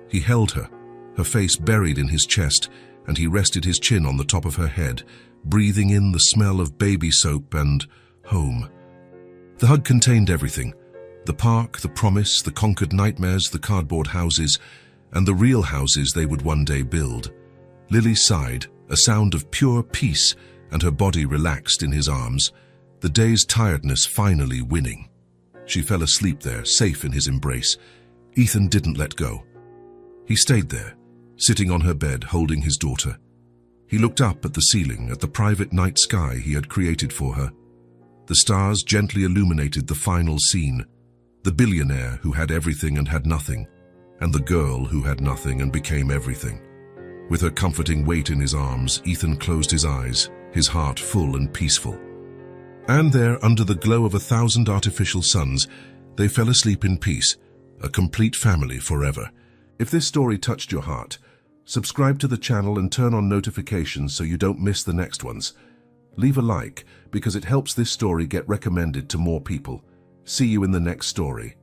He held her, her face buried in his chest, and he rested his chin on the top of her head, breathing in the smell of baby soap and home. The hug contained everything: the park, the promise, the conquered nightmares, the cardboard houses, and the real houses they would one day build. Lily sighed, a sound of pure peace, and her body relaxed in his arms, the day's tiredness finally winning. She fell asleep there, safe in his embrace. Ethan didn't let go. He stayed there, sitting on her bed, holding his daughter. He looked up at the ceiling, at the private night sky he had created for her. The stars gently illuminated the final scene: the billionaire who had everything and had nothing, and the girl who had nothing and became everything. With her comforting weight in his arms, Ethan closed his eyes, his heart full and peaceful. And there, under the glow of 1,000 artificial suns, they fell asleep in peace, a complete family forever. If this story touched your heart, subscribe to the channel and turn on notifications so you don't miss the next ones. Leave a like, because it helps this story get recommended to more people. See you in the next story.